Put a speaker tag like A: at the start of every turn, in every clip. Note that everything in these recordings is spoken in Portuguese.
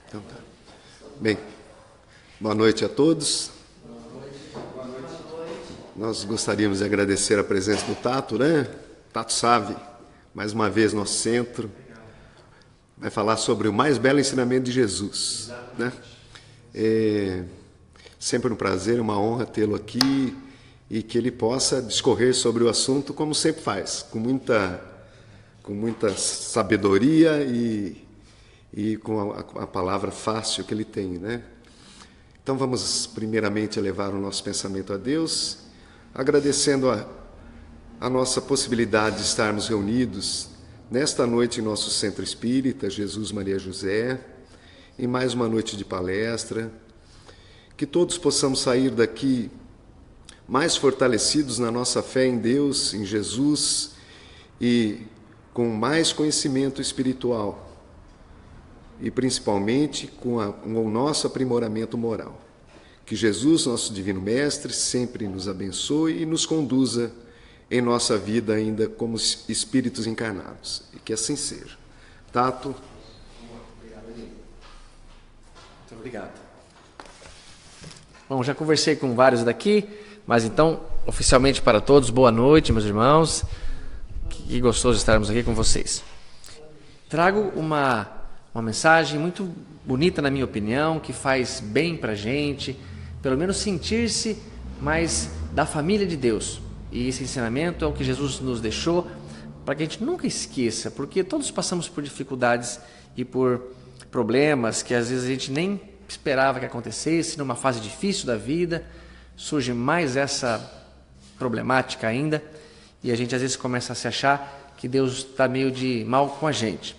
A: Então tá. Bem, boa noite a todos. Nós gostaríamos de agradecer a presença do Tato, né? Tato Save, mais uma vez nosso centro. Vai falar sobre o mais belo ensinamento de Jesus, né? É sempre um prazer, uma honra tê-lo aqui e que ele possa discorrer sobre o assunto como sempre faz, com muita sabedoria e com a palavra fácil que ele tem, né? Então vamos primeiramente elevar o nosso pensamento a Deus, agradecendo a nossa possibilidade de estarmos reunidos nesta noite em nosso Centro Espírita, Jesus Maria José, em mais uma noite de palestra, que todos possamos sair daqui mais fortalecidos na nossa fé em Deus, em Jesus, e com mais conhecimento espiritual, e principalmente com o nosso aprimoramento moral. Que Jesus, nosso Divino Mestre, sempre nos abençoe e nos conduza em nossa vida ainda como espíritos encarnados. E que assim seja. Tato.
B: Muito obrigado. Bom, já conversei com vários daqui, mas então, oficialmente para todos, boa noite, meus irmãos. Que gostoso estarmos aqui com vocês. Trago uma mensagem muito bonita, na minha opinião, que faz bem para a gente, pelo menos sentir-se mais da família de Deus. E esse ensinamento é o que Jesus nos deixou, para que a gente nunca esqueça, porque todos passamos por dificuldades e por problemas que às vezes a gente nem esperava que acontecesse, numa fase difícil da vida, surge mais essa problemática ainda, e a gente às vezes começa a se achar que Deus está meio de mal com a gente.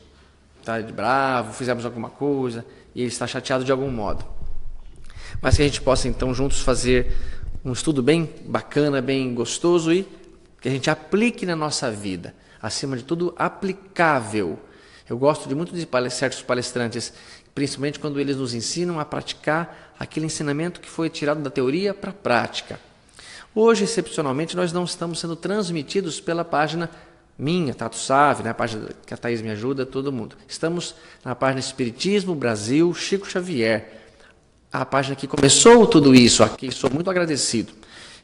B: Está de bravo, fizemos alguma coisa, e Ele está chateado de algum modo. Mas que a gente possa então juntos fazer um estudo bem bacana, bem gostoso e que a gente aplique na nossa vida. Acima de tudo, aplicável. Eu gosto muito de certos palestrantes, principalmente quando eles nos ensinam a praticar aquele ensinamento que foi tirado da teoria para a prática. Hoje, excepcionalmente, nós não estamos sendo transmitidos pela página minha, Tato Save, né, a página que a Thaís me ajuda, todo mundo. Estamos na página Espiritismo Brasil, Chico Xavier, a página que começou tudo isso aqui, sou muito agradecido.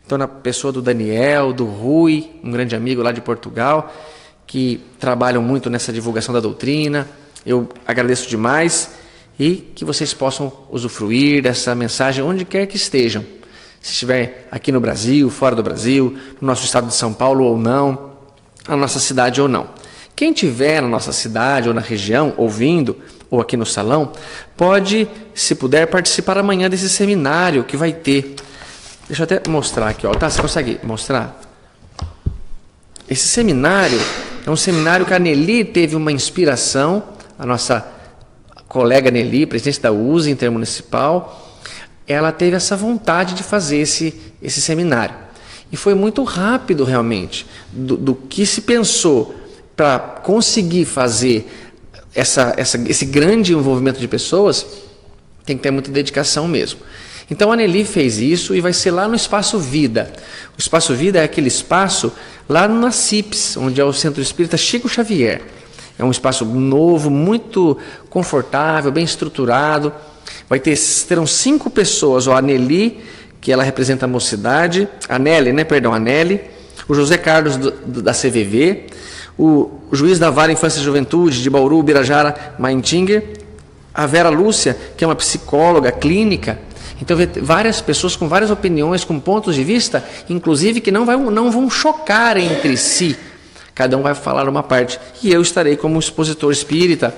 B: Então, na pessoa do Daniel, do Rui, um grande amigo lá de Portugal, que trabalham muito nessa divulgação da doutrina, eu agradeço demais e que vocês possam usufruir dessa mensagem onde quer que estejam. Se estiver aqui no Brasil, fora do Brasil, no nosso estado de São Paulo ou não, na nossa cidade ou não. Quem estiver na nossa cidade ou na região, ouvindo, ou aqui no salão, pode, se puder, participar amanhã desse seminário que vai ter. Deixa eu até mostrar aqui, ó. Tá, você consegue mostrar? Esse seminário é um seminário que a Nelly teve uma inspiração, a nossa colega Nelly, presidente da USA Intermunicipal, ela teve essa vontade de fazer esse seminário. E foi muito rápido, realmente, do que se pensou para conseguir fazer esse grande envolvimento de pessoas, tem que ter muita dedicação mesmo. Então a Nelly fez isso e vai ser lá no Espaço Vida. O Espaço Vida é aquele espaço lá na CIPS, onde é o Centro Espírita Chico Xavier. É um espaço novo, muito confortável, bem estruturado. Terão 5 pessoas, a Nelly, que ela representa a mocidade, a Nelly, a Nelly, o José Carlos da CVV, o juiz da Vara Infância e Juventude de Bauru, Birajara, Maintinger, a Vera Lúcia, que é uma psicóloga clínica. Então, várias pessoas com várias opiniões, com pontos de vista, inclusive que não vão chocar entre si. Cada um vai falar uma parte. E eu estarei como expositor espírita,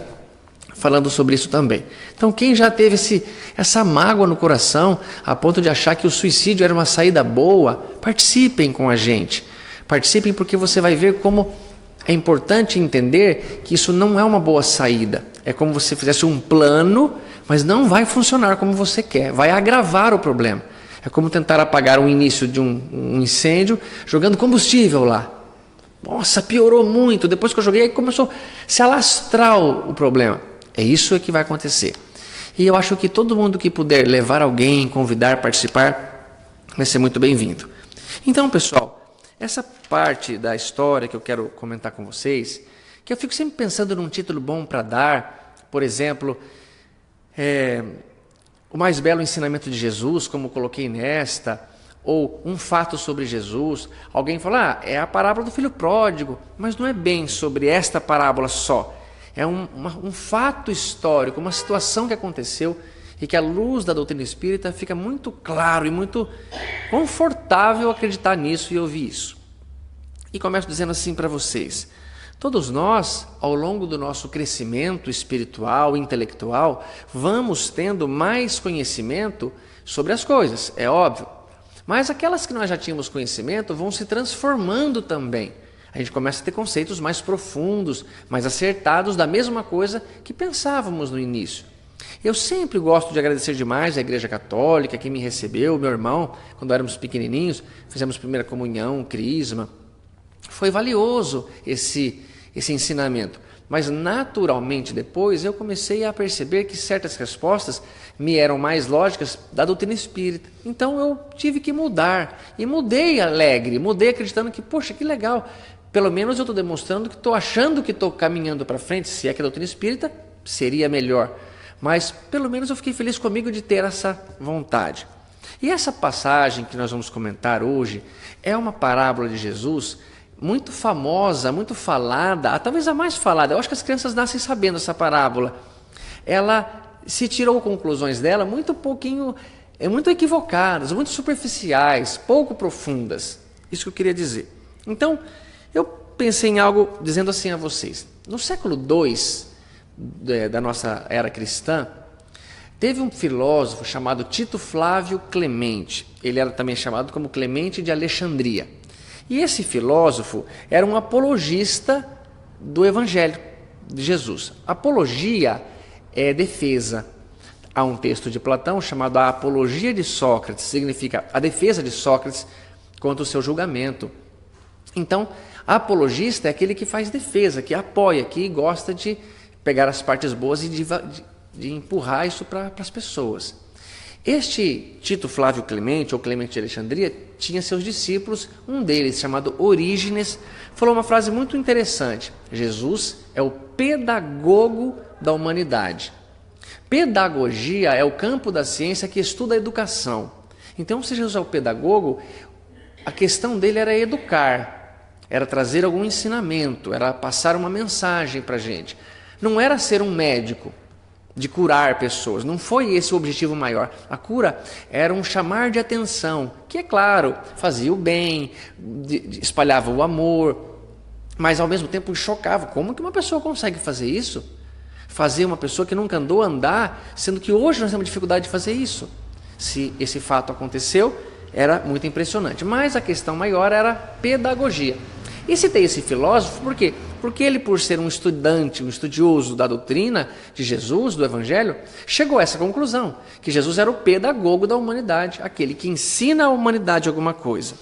B: falando sobre isso também. Então, quem já teve essa mágoa no coração, a ponto de achar que o suicídio era uma saída boa, participem com a gente. Participem porque você vai ver como é importante entender que isso não é uma boa saída. É como se você fizesse um plano, mas não vai funcionar como você quer. Vai agravar o problema. É como tentar apagar o início de um incêndio jogando combustível lá. Nossa, piorou muito. Depois que eu joguei, começou a se alastrar o problema. É isso que vai acontecer. E eu acho que todo mundo que puder levar alguém, convidar, participar, vai ser muito bem-vindo. Então, pessoal, essa parte da história que eu quero comentar com vocês, que eu fico sempre pensando num título bom para dar, por exemplo, o mais belo ensinamento de Jesus, como coloquei nesta, ou um fato sobre Jesus. Alguém fala, é a parábola do filho pródigo, mas não é bem sobre esta parábola só. É um fato histórico, uma situação que aconteceu e que à luz da doutrina espírita fica muito claro e muito confortável acreditar nisso e ouvir isso. E começo dizendo assim para vocês: todos nós, ao longo do nosso crescimento espiritual, intelectual, vamos tendo mais conhecimento sobre as coisas, é óbvio. Mas aquelas que nós já tínhamos conhecimento vão se transformando também. A gente começa a ter conceitos mais profundos, mais acertados da mesma coisa que pensávamos no início. Eu sempre gosto de agradecer demais à Igreja Católica, que me recebeu, meu irmão, quando éramos pequenininhos, fizemos primeira comunhão, crisma. Foi valioso esse ensinamento. Mas naturalmente depois eu comecei a perceber que certas respostas me eram mais lógicas da doutrina espírita. Então eu tive que mudar. E mudei alegre, mudei acreditando que, poxa, que legal. Pelo menos eu estou demonstrando que estou achando que estou caminhando para frente. Se é que a doutrina espírita seria melhor. Mas pelo menos eu fiquei feliz comigo de ter essa vontade. E essa passagem que nós vamos comentar hoje é uma parábola de Jesus muito famosa, muito falada, talvez a mais falada. Eu acho que as crianças nascem sabendo essa parábola. Ela se tirou conclusões dela muito equivocadas, muito superficiais, pouco profundas. Isso que eu queria dizer. Então, eu pensei em algo dizendo assim a vocês. No século II da nossa era cristã, teve um filósofo chamado Tito Flávio Clemente. Ele era também chamado como Clemente de Alexandria. E esse filósofo era um apologista do Evangelho de Jesus. Apologia é defesa. Há um texto de Platão chamado A Apologia de Sócrates, significa a defesa de Sócrates contra o seu julgamento. Então, apologista é aquele que faz defesa, que apoia, que gosta de pegar as partes boas e de empurrar isso para as pessoas. Este Tito Flávio Clemente, ou Clemente de Alexandria, tinha seus discípulos, um deles, chamado Orígenes, falou uma frase muito interessante: Jesus é o pedagogo da humanidade. Pedagogia é o campo da ciência que estuda a educação. Então, se Jesus é o pedagogo, a questão dele era educar, era trazer algum ensinamento, era passar uma mensagem para a gente. Não era ser um médico, de curar pessoas, não foi esse o objetivo maior. A cura era um chamar de atenção, que é claro, fazia o bem, espalhava o amor, mas ao mesmo tempo chocava. Como que uma pessoa consegue fazer isso? Fazer uma pessoa que nunca andou a andar, sendo que hoje nós temos dificuldade de fazer isso. Se esse fato aconteceu, era muito impressionante. Mas a questão maior era pedagogia. E citei esse filósofo por quê? Porque ele, por ser um estudante, um estudioso da doutrina de Jesus, do Evangelho, chegou a essa conclusão, que Jesus era o pedagogo da humanidade, aquele que ensina a humanidade alguma coisa.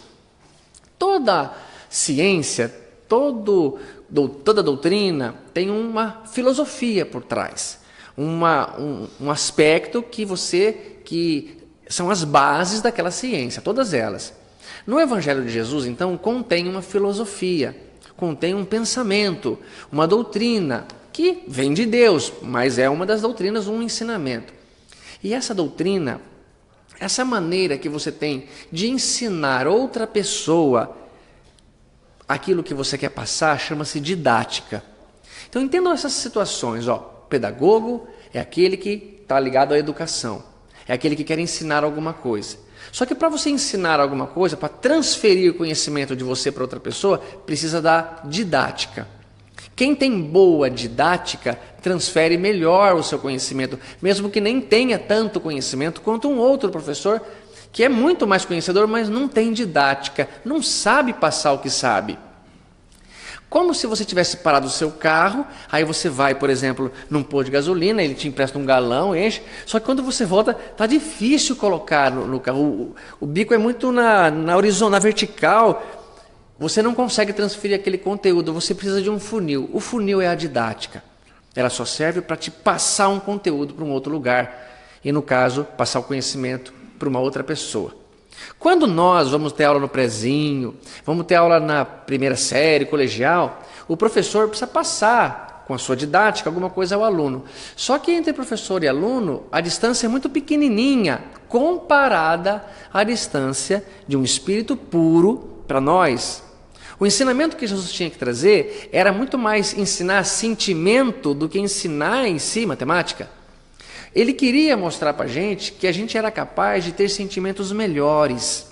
B: Toda ciência, toda doutrina tem uma filosofia por trás, um aspecto que são as bases daquela ciência, todas elas. No Evangelho de Jesus, então, contém uma filosofia, contém um pensamento, uma doutrina que vem de Deus, mas é uma das doutrinas, um ensinamento. E essa doutrina, essa maneira que você tem de ensinar outra pessoa aquilo que você quer passar, chama-se didática. Então entendam essas situações. Pedagogo é aquele que está ligado à educação, é aquele que quer ensinar alguma coisa. Só que para você ensinar alguma coisa, para transferir o conhecimento de você para outra pessoa, precisa da didática. Quem tem boa didática, transfere melhor o seu conhecimento, mesmo que nem tenha tanto conhecimento quanto um outro professor, que é muito mais conhecedor, mas não tem didática, não sabe passar o que sabe. Como se você tivesse parado o seu carro, aí você vai, por exemplo, num posto de gasolina, ele te empresta um galão, enche, só que quando você volta, está difícil colocar no carro, o bico é muito na horizontal, na vertical, você não consegue transferir aquele conteúdo, você precisa de um funil. O funil é a didática, ela só serve para te passar um conteúdo para um outro lugar, e no caso, passar o conhecimento para uma outra pessoa. Quando nós vamos ter aula no prezinho, vamos ter aula na primeira série, colegial, o professor precisa passar com a sua didática alguma coisa ao aluno. Só que entre professor e aluno, a distância é muito pequenininha, comparada à distância de um espírito puro para nós. O ensinamento que Jesus tinha que trazer era muito mais ensinar sentimento do que ensinar em si matemática. Ele queria mostrar para a gente que a gente era capaz de ter sentimentos melhores,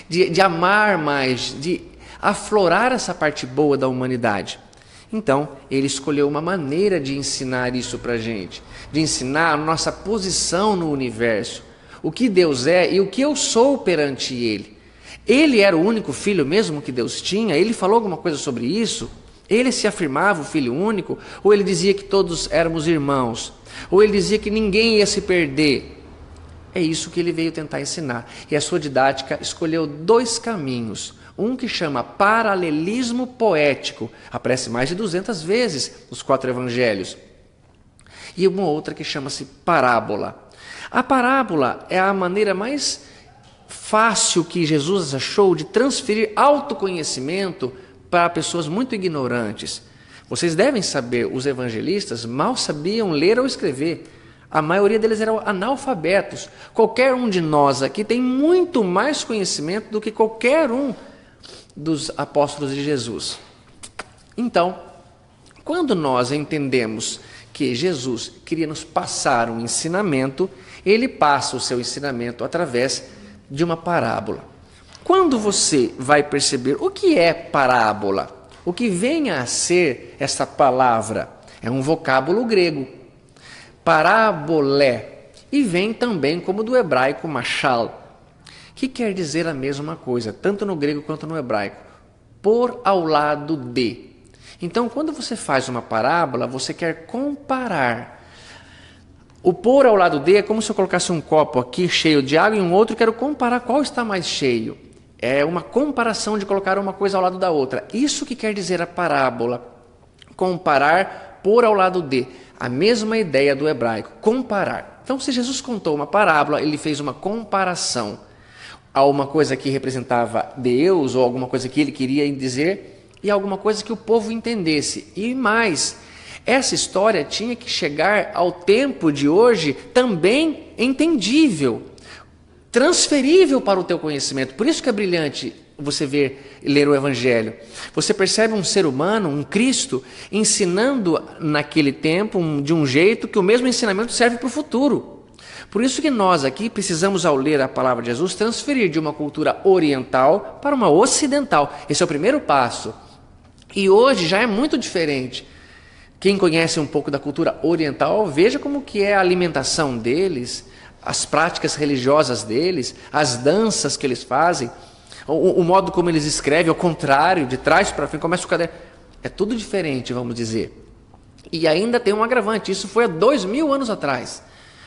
B: de amar mais, de aflorar essa parte boa da humanidade. Então, ele escolheu uma maneira de ensinar isso para a gente, de ensinar a nossa posição no universo, o que Deus é e o que eu sou perante Ele. Ele era o único filho mesmo que Deus tinha? Ele falou alguma coisa sobre isso? Ele se afirmava o filho único? Ou ele dizia que todos éramos irmãos? Ou ele dizia que ninguém ia se perder? É isso que ele veio tentar ensinar. E a sua didática escolheu 2 caminhos. Um que chama paralelismo poético, aparece mais de 200 vezes nos 4 evangelhos. E uma outra que chama-se parábola. A parábola é a maneira mais fácil que Jesus achou de transferir autoconhecimento para pessoas muito ignorantes. Vocês devem saber, os evangelistas mal sabiam ler ou escrever. A maioria deles eram analfabetos. Qualquer um de nós aqui tem muito mais conhecimento do que qualquer um dos apóstolos de Jesus. Então, quando nós entendemos que Jesus queria nos passar um ensinamento, ele passa o seu ensinamento através de uma parábola. Quando você vai perceber o que é parábola, o que vem a ser essa palavra, é um vocábulo grego, parábolé, e vem também como do hebraico mashal, que quer dizer a mesma coisa, tanto no grego quanto no hebraico, por ao lado de. Então, quando você faz uma parábola, você quer comparar. O pôr ao lado de é como se eu colocasse um copo aqui cheio de água e um outro, quero comparar qual está mais cheio. É uma comparação de colocar uma coisa ao lado da outra. Isso que quer dizer a parábola. Comparar, pôr ao lado de. A mesma ideia do hebraico, comparar. Então, se Jesus contou uma parábola, ele fez uma comparação a uma coisa que representava Deus, ou alguma coisa que ele queria dizer, e alguma coisa que o povo entendesse. E mais, essa história tinha que chegar ao tempo de hoje também entendível, transferível para o teu conhecimento. Por isso que é brilhante você ler o Evangelho. Você percebe um ser humano, um Cristo, ensinando naquele tempo de um jeito que o mesmo ensinamento serve para o futuro. Por isso que nós aqui precisamos, ao ler a palavra de Jesus, transferir de uma cultura oriental para uma ocidental. Esse é o primeiro passo. E hoje já é muito diferente. Quem conhece um pouco da cultura oriental, veja como que é a alimentação deles, as práticas religiosas deles, as danças que eles fazem, o modo como eles escrevem, ao contrário, de trás para frente, começa o caderno. É tudo diferente, vamos dizer. E ainda tem um agravante, isso foi há 2000 anos atrás.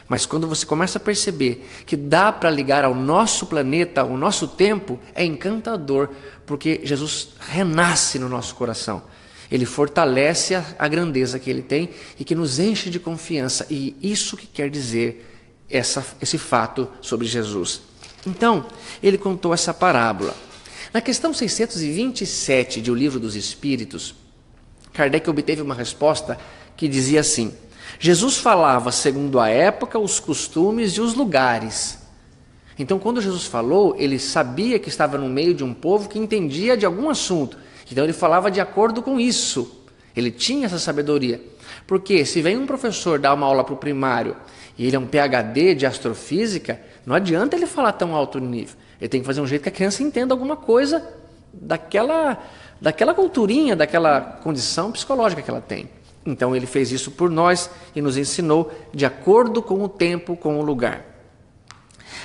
B: Mas quando você começa a perceber que dá para ligar ao nosso planeta, ao nosso tempo, é encantador, porque Jesus renasce no nosso coração. Ele fortalece a grandeza que ele tem e que nos enche de confiança. E isso que quer dizer esse fato sobre Jesus. Então, ele contou essa parábola. Na questão 627 de O Livro dos Espíritos, Kardec obteve uma resposta que dizia assim: Jesus falava segundo a época, os costumes e os lugares. Então, quando Jesus falou, ele sabia que estava no meio de um povo que entendia de algum assunto. Então, ele falava de acordo com isso. Ele tinha essa sabedoria. Porque se vem um professor dar uma aula para o primário e ele é um PhD de astrofísica, não adianta ele falar tão alto nível. Ele tem que fazer um jeito que a criança entenda alguma coisa daquela culturinha, daquela condição psicológica que ela tem. Então ele fez isso por nós e nos ensinou de acordo com o tempo, com o lugar.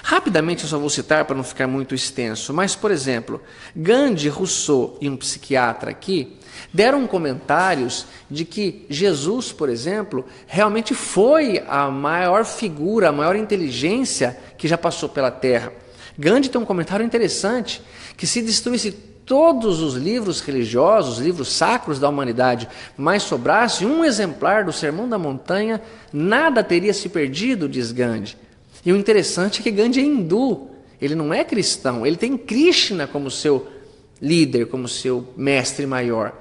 B: Rapidamente eu só vou citar para não ficar muito extenso, mas, por exemplo, Gandhi, Rousseau e um psiquiatra aqui deram comentários de que Jesus, por exemplo, realmente foi a maior figura, a maior inteligência que já passou pela Terra. Gandhi tem um comentário interessante, que se destruísse todos os livros religiosos, livros sacros da humanidade, mas sobrasse um exemplar do Sermão da Montanha, nada teria se perdido, diz Gandhi. E o interessante é que Gandhi é hindu, ele não é cristão, ele tem Krishna como seu líder, como seu mestre maior.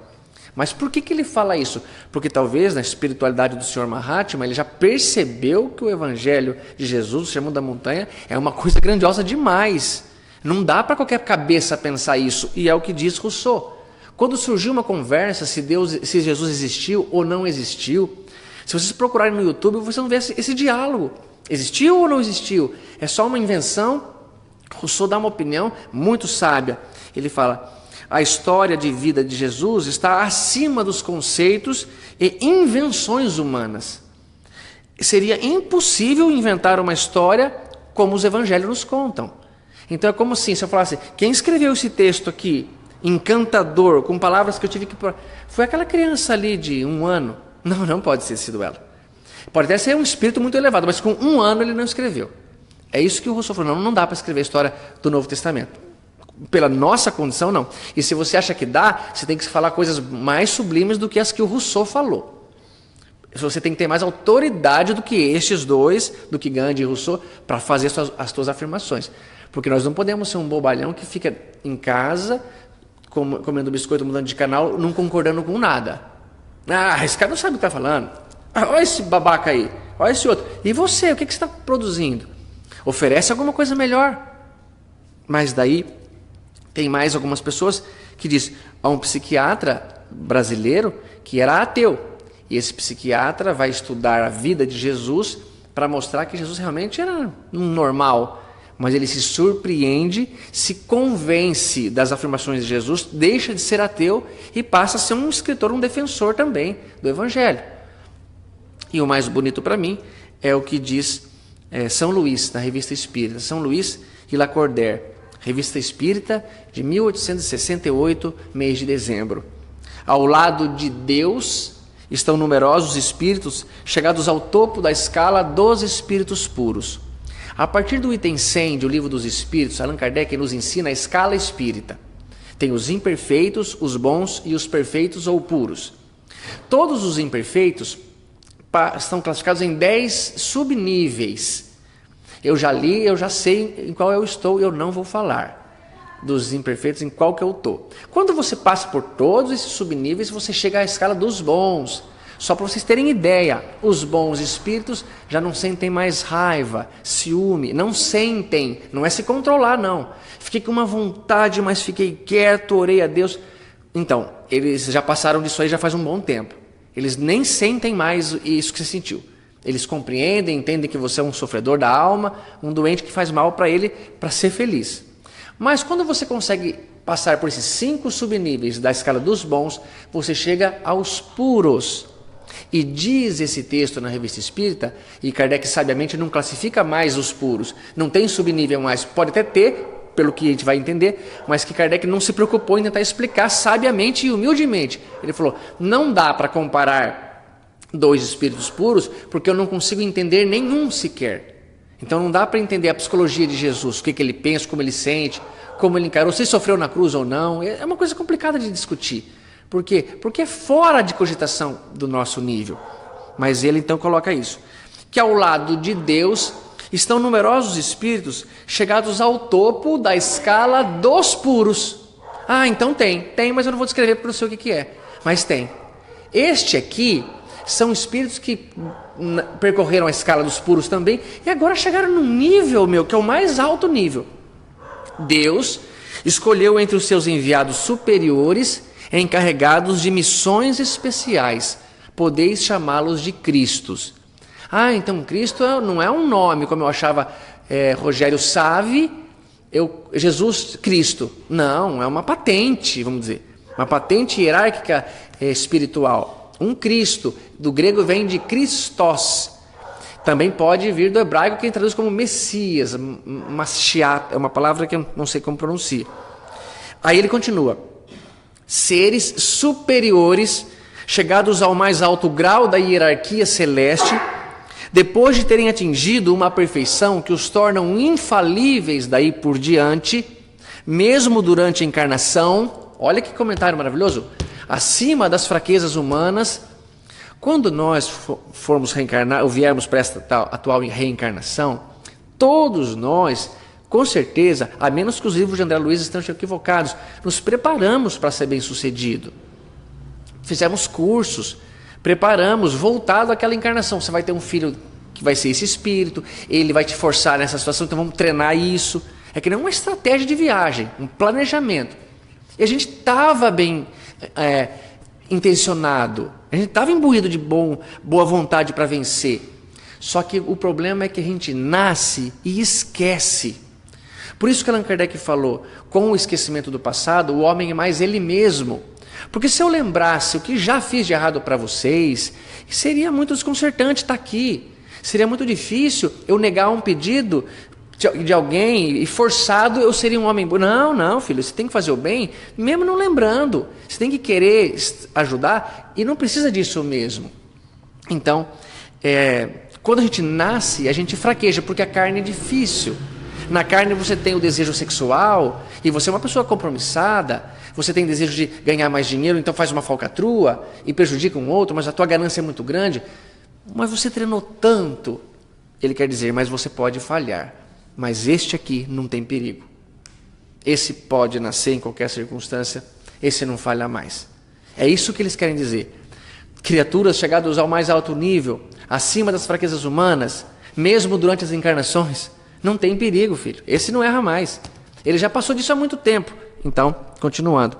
B: Mas por que ele fala isso? Porque talvez na espiritualidade do Sr. Mahatma ele já percebeu que o Evangelho de Jesus, o Sermão da Montanha, é uma coisa grandiosa demais. Não dá para qualquer cabeça pensar isso, e é o que diz Rousseau. Quando surgiu uma conversa se Jesus existiu ou não existiu, se vocês procurarem no YouTube, vocês vão ver esse diálogo. Existiu ou não existiu? É só uma invenção? Rousseau dá uma opinião muito sábia. Ele fala: a história de vida de Jesus está acima dos conceitos e invenções humanas. Seria impossível inventar uma história como os evangelhos nos contam. Então é como assim, se eu falasse, quem escreveu esse texto aqui, encantador, com palavras que eu tive que... Foi aquela criança ali de 1 ano. Não pode ter sido ela. Pode até ser um espírito muito elevado, mas com 1 ano ele não escreveu. É isso que o Rousseau falou, não dá para escrever a história do Novo Testamento. Pela nossa condição, não. E se você acha que dá, você tem que falar coisas mais sublimes do que as que o Rousseau falou. Você tem que ter mais autoridade do que estes dois, do que Gandhi e Rousseau, para fazer as suas afirmações. Porque nós não podemos ser um bobalhão que fica em casa, comendo biscoito, mudando de canal, não concordando com nada. Ah, esse cara não sabe o que está falando. Ah, olha esse babaca aí, olha esse outro. E você, o que você está produzindo? Oferece alguma coisa melhor. Mas daí tem mais algumas pessoas que dizem, há um psiquiatra brasileiro que era ateu. E esse psiquiatra vai estudar a vida de Jesus para mostrar que Jesus realmente era um normal. Mas ele se surpreende, se convence das afirmações de Jesus, deixa de ser ateu e passa a ser um escritor, um defensor também do Evangelho. E o mais bonito para mim é o que diz São Luís, na Revista Espírita. São Luís e Lacordaire, Revista Espírita de 1868, mês de dezembro. Ao lado de Deus estão numerosos espíritos chegados ao topo da escala dos espíritos puros. A partir do item 100 do Livro dos Espíritos, Allan Kardec nos ensina a escala espírita. Tem os imperfeitos, os bons e os perfeitos ou puros. Todos os imperfeitos estão classificados em 10 subníveis. Eu já li, eu já sei em qual eu estou, eu não vou falar dos imperfeitos em qual que eu estou. Quando você passa por todos esses subníveis, você chega à escala dos bons. Só para vocês terem ideia, os bons espíritos já não sentem mais raiva, ciúme, não sentem, não é se controlar não. Fiquei com uma vontade, mas fiquei quieto, orei a Deus. Então, eles já passaram disso aí já faz um bom tempo. Eles nem sentem mais isso que você sentiu. Eles compreendem, entendem que você é um sofredor da alma, um doente que faz mal para ele, para ser feliz. Mas quando você consegue passar por esses 5 subníveis da escala dos bons, você chega aos puros. E diz esse texto na Revista Espírita, e Kardec sabiamente não classifica mais os puros, não tem subnível mais, pode até ter, pelo que a gente vai entender, mas que Kardec não se preocupou em tentar explicar sabiamente e humildemente. Ele falou, não dá para comparar 2 espíritos puros, porque eu não consigo entender nenhum sequer. Então não dá para entender a psicologia de Jesus, o que ele pensa, como ele sente, como ele encarou, se sofreu na cruz ou não, é uma coisa complicada de discutir. Por quê? Porque é fora de cogitação do nosso nível. Mas ele então coloca isso. Que ao lado de Deus estão numerosos espíritos chegados ao topo da escala dos puros. Ah, então tem, mas eu não vou descrever porque eu não sei o que é. Mas tem. Este aqui são espíritos que percorreram a escala dos puros também e agora chegaram num nível, que é o mais alto nível. Deus escolheu entre os seus enviados superiores encarregados de missões especiais, podeis chamá-los de Cristos. Ah, então Cristo não é um nome, como eu achava Rogério Savi, Jesus Cristo. Não, é uma patente, vamos dizer, uma patente hierárquica espiritual. Um Cristo, do grego vem de Christos. Também pode vir do hebraico, que traduz como Messias, Mashiach, é uma palavra que eu não sei como pronuncia. Aí ele continua. Seres superiores, chegados ao mais alto grau da hierarquia celeste, depois de terem atingido uma perfeição que os tornam infalíveis daí por diante, mesmo durante a encarnação, olha que comentário maravilhoso, acima das fraquezas humanas, quando nós formos reencarnar, ou viermos para esta atual reencarnação, todos nós, com certeza, a menos que os livros de André Luiz estejam equivocados, nos preparamos para ser bem-sucedido. fizemos cursos, preparamos, voltado àquela encarnação. Você vai ter um filho que vai ser esse espírito, ele vai te forçar nessa situação, então vamos treinar isso. É que nem uma estratégia de viagem, um planejamento. E a gente estava bem intencionado, a gente estava imbuído de boa vontade para vencer. Só que o problema é que a gente nasce e esquece. Por isso que Allan Kardec falou, com o esquecimento do passado, o homem é mais ele mesmo. Porque se eu lembrasse o que já fiz de errado para vocês, seria muito desconcertante estar aqui. Seria muito difícil eu negar um pedido de alguém e forçado eu seria um homem bom. Não, filho, você tem que fazer o bem, mesmo não lembrando. Você tem que querer ajudar e não precisa disso mesmo. Então, quando a gente nasce, a gente fraqueja, porque a carne é difícil. Na carne você tem o desejo sexual, e você é uma pessoa compromissada, você tem desejo de ganhar mais dinheiro, então faz uma falcatrua e prejudica um outro, mas a tua ganância é muito grande. Mas você treinou tanto, ele quer dizer, mas você pode falhar. Mas este aqui não tem perigo. Esse pode nascer em qualquer circunstância, esse não falha mais. É isso que eles querem dizer. Criaturas chegadas ao mais alto nível, acima das fraquezas humanas, mesmo durante as encarnações, não tem perigo, filho. Esse não erra mais. Ele já passou disso há muito tempo. Então, continuando.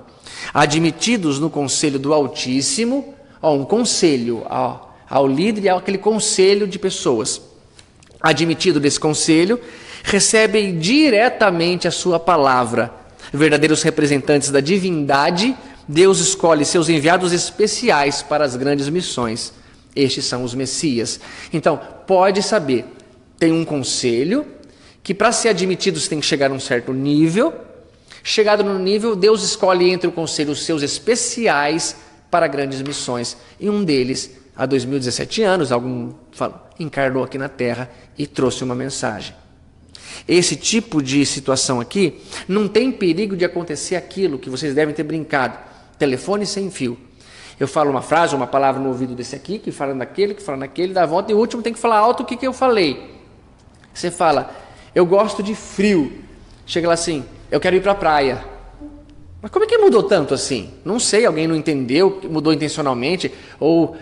B: Admitidos no conselho do Altíssimo, um conselho ao líder e àquele conselho de pessoas. Admitido desse conselho, recebem diretamente a sua palavra. Verdadeiros representantes da divindade, Deus escolhe seus enviados especiais para as grandes missões. Estes são os Messias. Então, pode saber, tem um conselho, que para ser admitidos tem que chegar a um certo nível. Chegado no nível, Deus escolhe entre o conselho os seus especiais para grandes missões. E um deles, há 2017 anos, encarnou aqui na Terra e trouxe uma mensagem. Esse tipo de situação aqui, não tem perigo de acontecer aquilo que vocês devem ter brincado. Telefone sem fio. Eu falo uma frase, uma palavra no ouvido desse aqui, que fala naquele, dá a volta, e o último tem que falar alto o que eu falei. Você fala, eu gosto de frio. Chega lá assim, eu quero ir para a praia. Mas como é que mudou tanto assim? Não sei, alguém não entendeu, mudou intencionalmente, ou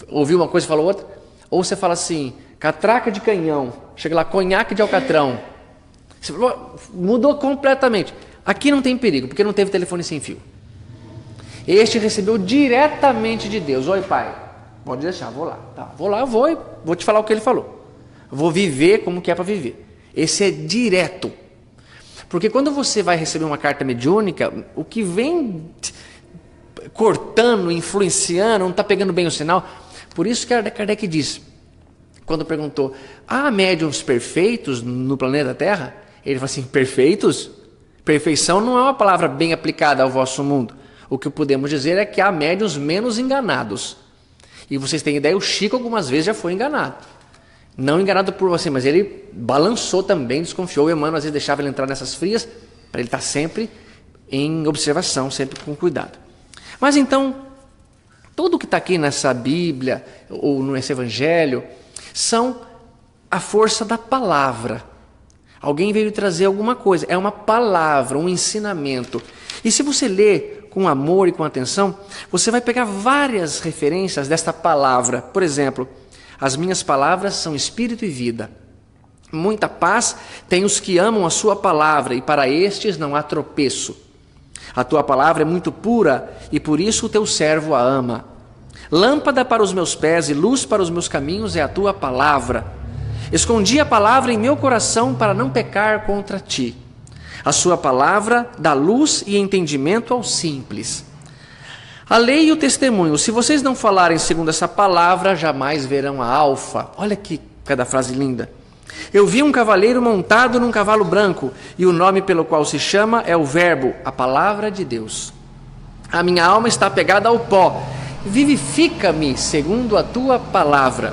B: ouviu uma coisa e falou outra. Ou você fala assim, catraca de canhão. Chega lá, conhaque de alcatrão. Você falou, mudou completamente. Aqui não tem perigo, porque não teve telefone sem fio. Este recebeu diretamente de Deus. Oi, pai, pode deixar, vou lá. Tá, vou te falar o que ele falou. Vou viver como que é para viver. Esse é direto. Porque quando você vai receber uma carta mediúnica, o que vem cortando, influenciando, não está pegando bem o sinal. Por isso que Kardec diz, quando perguntou, há médiuns perfeitos no planeta Terra? Ele falou assim, perfeitos? Perfeição não é uma palavra bem aplicada ao vosso mundo. O que podemos dizer é que há médiuns menos enganados. E vocês têm ideia, o Chico algumas vezes já foi enganado. Não enganado por você, mas ele balançou também, desconfiou. O Emmanuel às vezes deixava ele entrar nessas frias, para ele estar sempre em observação, sempre com cuidado. Mas então, tudo o que está aqui nessa Bíblia, ou nesse Evangelho, são a força da palavra. Alguém veio trazer alguma coisa, é uma palavra, um ensinamento. E se você ler com amor e com atenção, você vai pegar várias referências desta palavra. Por exemplo, as minhas palavras são espírito e vida. Muita paz tem os que amam a sua palavra, e para estes não há tropeço. A tua palavra é muito pura, e por isso o teu servo a ama. Lâmpada para os meus pés e luz para os meus caminhos é a tua palavra. Escondi a palavra em meu coração para não pecar contra ti. A sua palavra dá luz e entendimento aos simples. A lei e o testemunho, se vocês não falarem segundo essa palavra, jamais verão a alfa. Olha que cada frase linda. Eu vi um cavaleiro montado num cavalo branco, e o nome pelo qual se chama é o Verbo, a palavra de Deus. A minha alma está pegada ao pó, vivifica-me segundo a tua palavra.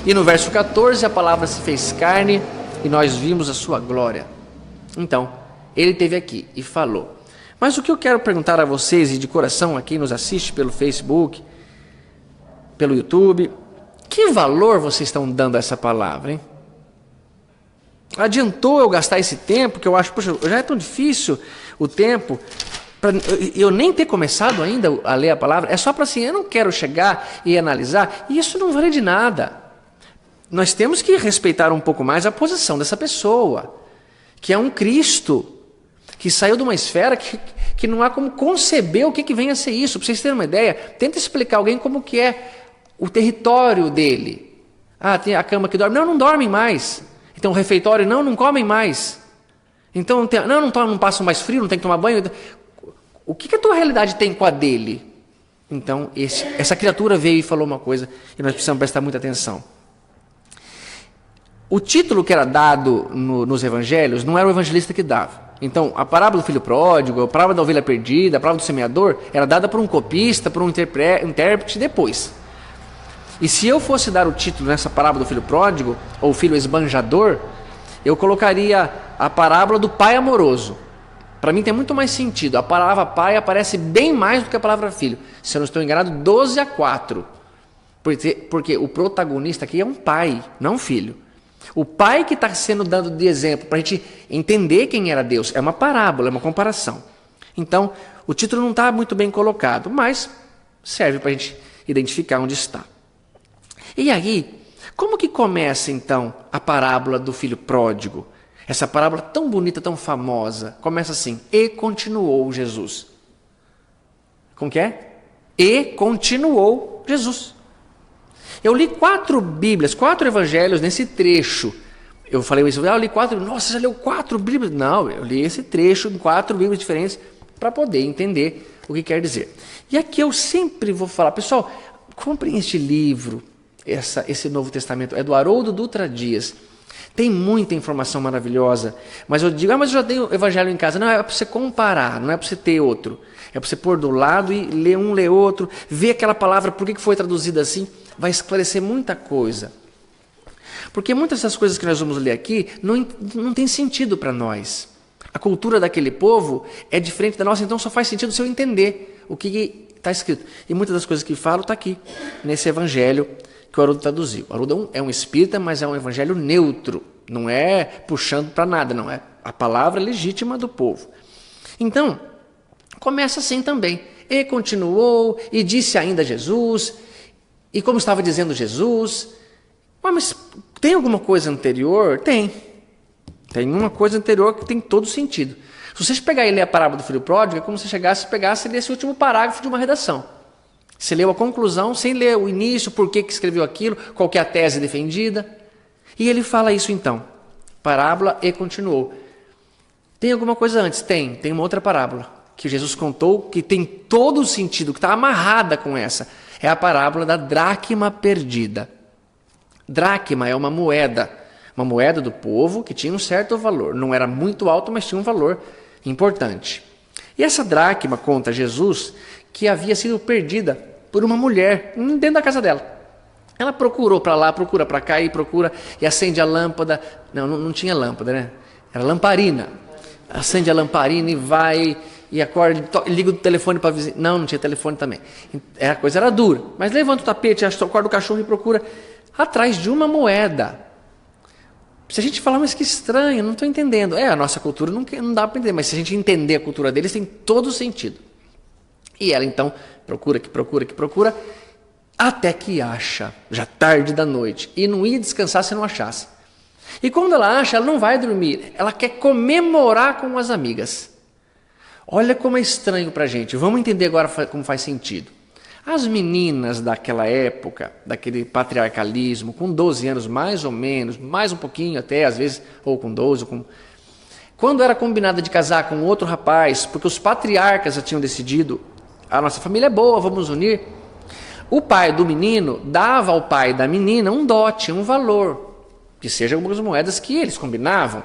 B: E no verso 14, a palavra se fez carne, e nós vimos a sua glória. Então, ele esteve aqui e falou. Mas o que eu quero perguntar a vocês, e de coração a quem nos assiste pelo Facebook, pelo YouTube, que valor vocês estão dando a essa palavra, hein? Adiantou eu gastar esse tempo, que eu acho, poxa, já é tão difícil o tempo, eu nem ter começado ainda a ler a palavra, é só para assim, eu não quero chegar e analisar, e isso não vale de nada. Nós temos que respeitar um pouco mais a posição dessa pessoa, que é um Cristo, que saiu de uma esfera que não há como conceber o que vem a ser isso. Para vocês terem uma ideia, tenta explicar alguém como que é o território dele. Ah, tem a cama que dorme. Não dormem mais. Então o refeitório, não comem mais. Então, não passam mais frio, não tem que tomar banho. O que a tua realidade tem com a dele? Então, essa criatura veio e falou uma coisa, e nós precisamos prestar muita atenção. O título que era dado nos evangelhos não era o evangelista que dava. Então, a parábola do filho pródigo, a parábola da ovelha perdida, a parábola do semeador, era dada por um copista, por um intérprete depois. E se eu fosse dar o título nessa parábola do filho pródigo, ou filho esbanjador, eu colocaria a parábola do pai amoroso. Para mim tem muito mais sentido. A palavra pai aparece bem mais do que a palavra filho. Se eu não estou enganado, 12:4. Porque o protagonista aqui é um pai, não um filho. O pai que está sendo dado de exemplo para a gente entender quem era Deus. É uma parábola, é uma comparação. Então, o título não está muito bem colocado, mas serve para a gente identificar onde está. E aí, como que começa então a parábola do filho pródigo? Essa parábola tão bonita, tão famosa, começa assim: e continuou Jesus. Como que é? E continuou Jesus. Eu li 4 Bíblias, 4 Evangelhos nesse trecho. Eu falei isso, eu li 4, nossa, já leu 4 Bíblias? Não, eu li esse trecho em 4 Bíblias diferentes para poder entender o que quer dizer. E aqui eu sempre vou falar, pessoal, comprem este livro, esse Novo Testamento, é do Haroldo Dutra Dias. Tem muita informação maravilhosa, mas eu digo, mas eu já tenho o Evangelho em casa. Não, é para você comparar, não é para você ter outro. É para você pôr do lado e ler um, ler outro, ver aquela palavra, por que foi traduzida assim, vai esclarecer muita coisa. Porque muitas dessas coisas que nós vamos ler aqui não tem sentido para nós. A cultura daquele povo é diferente da nossa, então só faz sentido se eu entender o que está escrito. E muitas das coisas que falo está aqui, nesse Evangelho que o Haroldo traduziu. O Haroldo é um espírita, mas é um evangelho neutro. Não é puxando para nada, não. É a palavra legítima do povo. Então, começa assim também. E continuou, e disse ainda Jesus, e como estava dizendo Jesus. Mas tem alguma coisa anterior? Tem. Tem uma coisa anterior que tem todo sentido. Se vocês pegarem e ler a parábola do filho pródigo, é como se pegasse e lesse o último parágrafo de uma redação. Você leu a conclusão sem ler o início, por que escreveu aquilo, qual que é a tese defendida. E ele fala isso então. Parábola e continuou. Tem alguma coisa antes? Tem uma outra parábola que Jesus contou que tem todo o sentido, que está amarrada com essa. É a parábola da dracma perdida. Dracma é uma moeda do povo que tinha um certo valor. Não era muito alto, mas tinha um valor importante. E essa dracma, conta Jesus, que havia sido perdida por uma mulher dentro da casa dela. Ela procurou para lá, procura para cá, e acende a lâmpada. Não tinha lâmpada, né? Era lamparina. Acende a lamparina e vai, e acorda, liga o telefone para a vizinha. Não tinha telefone também. A coisa era dura. Mas levanta o tapete, acorda o cachorro e procura atrás de uma moeda. Se a gente falar, mas que estranho, não estou entendendo. A nossa cultura não dá para entender, mas se a gente entender a cultura deles, tem todo o sentido. E ela então procura, até que acha, já tarde da noite. E não ia descansar se não achasse. E quando ela acha, ela não vai dormir. Ela quer comemorar com as amigas. Olha como é estranho para a gente. Vamos entender agora como faz sentido. As meninas daquela época, daquele patriarcalismo, com 12 anos mais ou menos, mais um pouquinho até, às vezes, ou com 12, quando era combinada de casar com outro rapaz, porque os patriarcas já tinham decidido, a nossa família é boa, vamos unir, o pai do menino dava ao pai da menina um dote, um valor, que seja algumas moedas que eles combinavam.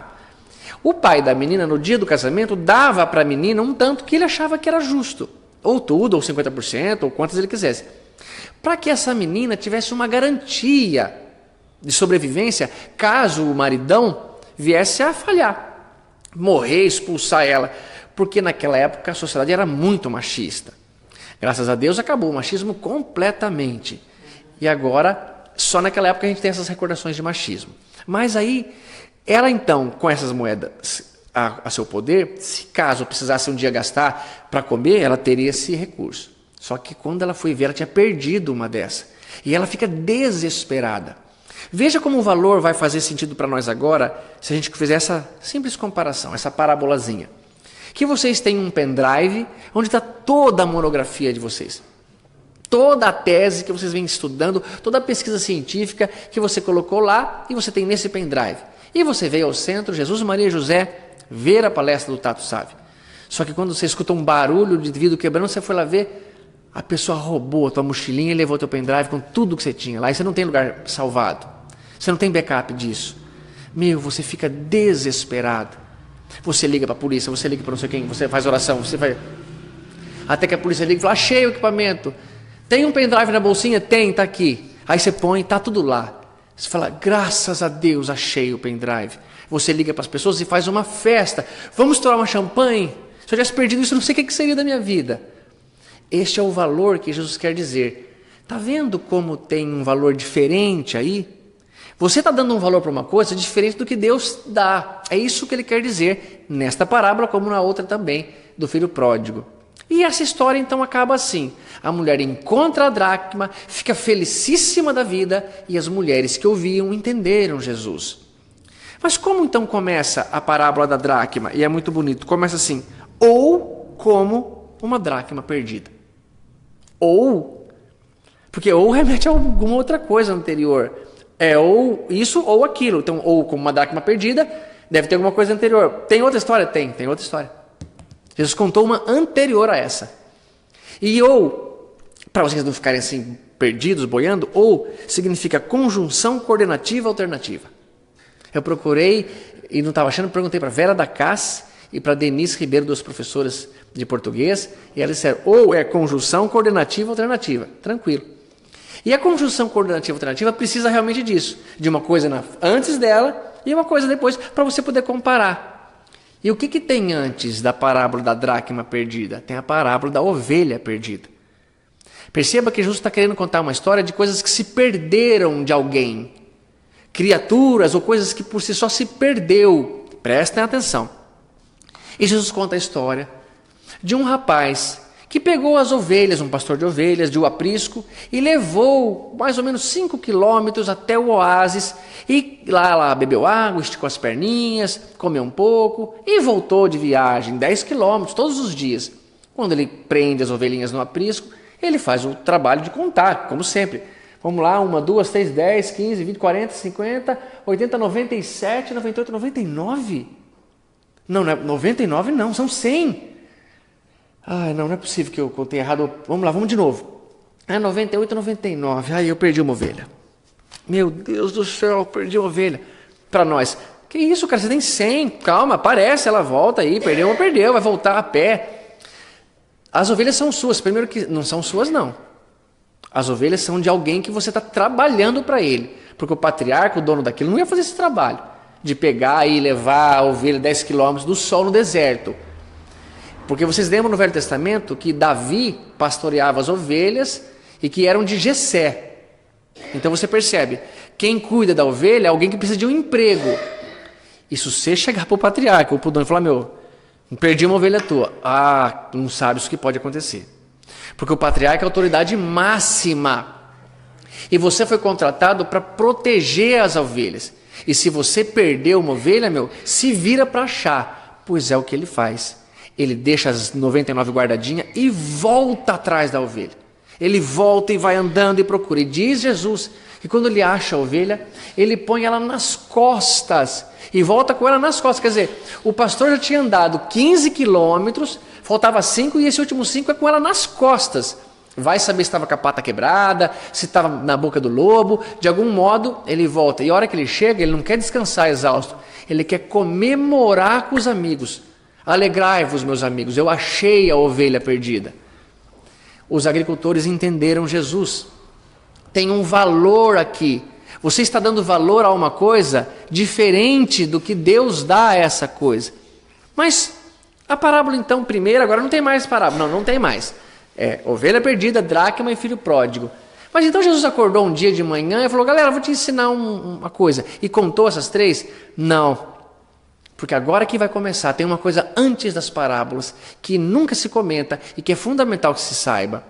B: O pai da menina, no dia do casamento, dava para a menina um tanto que ele achava que era justo. Ou tudo, ou 50%, ou quantas ele quisesse. Para que essa menina tivesse uma garantia de sobrevivência, caso o maridão viesse a falhar, morrer, expulsar ela. Porque naquela época a sociedade era muito machista. Graças a Deus acabou o machismo completamente. E agora, só naquela época a gente tem essas recordações de machismo. Mas aí, ela então, com essas moedas, a seu poder, se caso precisasse um dia gastar para comer, ela teria esse recurso. Só que quando ela foi ver, ela tinha perdido uma dessa. E ela fica desesperada. Veja como o valor vai fazer sentido para nós agora, se a gente fizer essa simples comparação, essa parabolazinha. Que vocês têm um pendrive onde está toda a monografia de vocês. Toda a tese que vocês vêm estudando, toda a pesquisa científica que você colocou lá e você tem nesse pendrive. E você veio ao centro, Jesus, Maria e José, ver a palestra do Tato Sávio. Só que quando você escuta um barulho de vidro quebrando, você foi lá ver, a pessoa roubou a tua mochilinha e levou teu pendrive com tudo que você tinha lá. E você não tem lugar salvado. Você não tem backup disso. Você fica desesperado. Você liga para a polícia, você liga para não sei quem, você faz oração, você vai... Até que a polícia liga e fala, achei o equipamento. Tem um pendrive na bolsinha? Tem, tá aqui. Aí você põe, tá tudo lá. Você fala, graças a Deus, achei o pendrive. Você liga para as pessoas e faz uma festa. Vamos estourar uma champanhe? Se eu tivesse perdido isso, eu não sei o que seria da minha vida. Este é o valor que Jesus quer dizer. Está vendo como tem um valor diferente aí? Você está dando um valor para uma coisa diferente do que Deus dá. É isso que ele quer dizer nesta parábola, como na outra também, do filho pródigo. E essa história então acaba assim. A mulher encontra a dracma, fica felicíssima da vida e as mulheres que ouviam entenderam Jesus. Mas como então começa a parábola da dracma? E é muito bonito. Começa assim, ou como uma dracma perdida. Ou, porque ou remete a alguma outra coisa anterior. É ou isso ou aquilo. Então, ou como uma dracma perdida, deve ter alguma coisa anterior. Tem outra história? Tem outra história. Jesus contou uma anterior a essa. E ou, para vocês não ficarem assim perdidos, boiando, ou significa conjunção coordenativa alternativa. Eu procurei e não estava achando, perguntei para Vera da Cass e para Denise Ribeiro, duas professoras de português, e elas disseram, ou é conjunção coordenativa alternativa. Tranquilo. E a conjunção coordenativa alternativa precisa realmente disso, de uma coisa antes dela e uma coisa depois, para você poder comparar. E o que tem antes da parábola da dracma perdida? Tem a parábola da ovelha perdida. Perceba que Jesus está querendo contar uma história de coisas que se perderam de alguém. Criaturas ou coisas que por si só se perdeu. Prestem atenção. E Jesus conta a história de um rapaz que pegou as ovelhas, um pastor de ovelhas, de um aprisco, e levou mais ou menos 5 quilômetros até o oásis, e lá bebeu água, esticou as perninhas, comeu um pouco, e voltou de viagem, 10 quilômetros, todos os dias. Quando ele prende as ovelhinhas no aprisco, ele faz o trabalho de contar, como sempre. Vamos lá, 1, 2, 3, 10, 15, 20, 40, 50, 80, 97, 98, 99? Não é 99 não, são 100. Não é possível que eu contei errado. Vamos lá, vamos de novo. 98, 99. Eu perdi uma ovelha. Meu Deus do céu, perdi uma ovelha. Para nós, que isso, cara, você tem 100. Calma, aparece, ela volta aí. Perdeu, vai voltar a pé. As ovelhas são suas. Primeiro que não são suas, não. As ovelhas são de alguém que você está trabalhando para ele. Porque o patriarca, o dono daquilo, não ia fazer esse trabalho. De pegar e levar a ovelha 10 quilômetros do sol no deserto. Porque vocês lembram no Velho Testamento que Davi pastoreava as ovelhas e que eram de Jessé. Então você percebe, quem cuida da ovelha é alguém que precisa de um emprego. E se você chegar para o patriarca ou para o dono e falar, perdi uma ovelha tua. Não sabe isso que pode acontecer. Porque o patriarca é a autoridade máxima. E você foi contratado para proteger as ovelhas. E se você perdeu uma ovelha, se vira para achar. Pois é o que ele faz. Ele deixa as 99 guardadinhas e volta atrás da ovelha. Ele volta e vai andando e procura. E diz Jesus que quando ele acha a ovelha, ele põe ela nas costas. E volta com ela nas costas. Quer dizer, o pastor já tinha andado 15 quilômetros, faltava 5 e esse último 5 é com ela nas costas. Vai saber se estava com a pata quebrada, se estava na boca do lobo. De algum modo, ele volta. E a hora que ele chega, ele não quer descansar exausto. Ele quer comemorar com os amigos. Alegrai-vos, meus amigos, eu achei a ovelha perdida. Os agricultores entenderam Jesus. Tem um valor aqui. Você está dando valor a uma coisa diferente do que Deus dá a essa coisa. Mas a parábola então, primeiro, agora não tem mais parábola. Não tem mais. Ovelha perdida, dracma e filho pródigo. Mas então Jesus acordou um dia de manhã e falou, galera, vou te ensinar uma coisa. E contou essas 3? Não. Porque agora que vai começar, tem uma coisa antes das parábolas que nunca se comenta e que é fundamental que se saiba.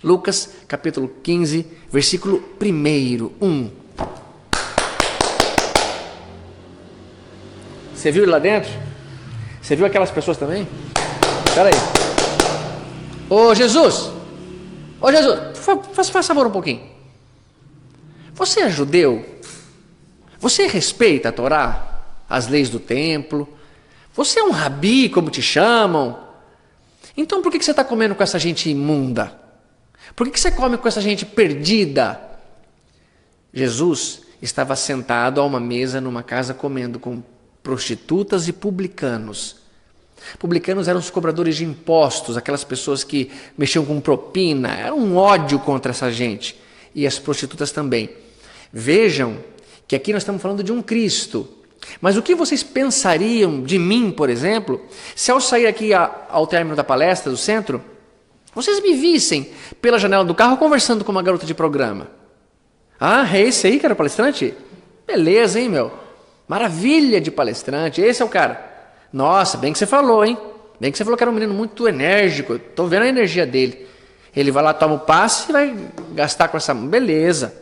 B: Lucas, capítulo 15, versículo 1. Você viu ele lá dentro? Você viu aquelas pessoas também? Espera aí. Ô Jesus, faz favor um pouquinho. Você é judeu? Você respeita a Torá, as leis do templo? Você é um rabi, como te chamam? Então por que você está comendo com essa gente imunda? Por que você come com essa gente perdida? Jesus estava sentado a uma mesa numa casa comendo com prostitutas e publicanos. Publicanos eram os cobradores de impostos, aquelas pessoas que mexiam com propina. Era um ódio contra essa gente. E as prostitutas também. Vejam que aqui nós estamos falando de um Cristo. Mas o que vocês pensariam de mim, por exemplo, se ao sair aqui ao término da palestra do centro, vocês me vissem pela janela do carro conversando com uma garota de programa? Ah, é esse aí que era o palestrante? Beleza, hein, meu? Maravilha de palestrante, esse é o cara. Nossa, bem que você falou, hein? Bem que você falou que era um menino muito enérgico, estou vendo a energia dele. Ele vai lá, toma o passe e vai gastar com essa... Beleza.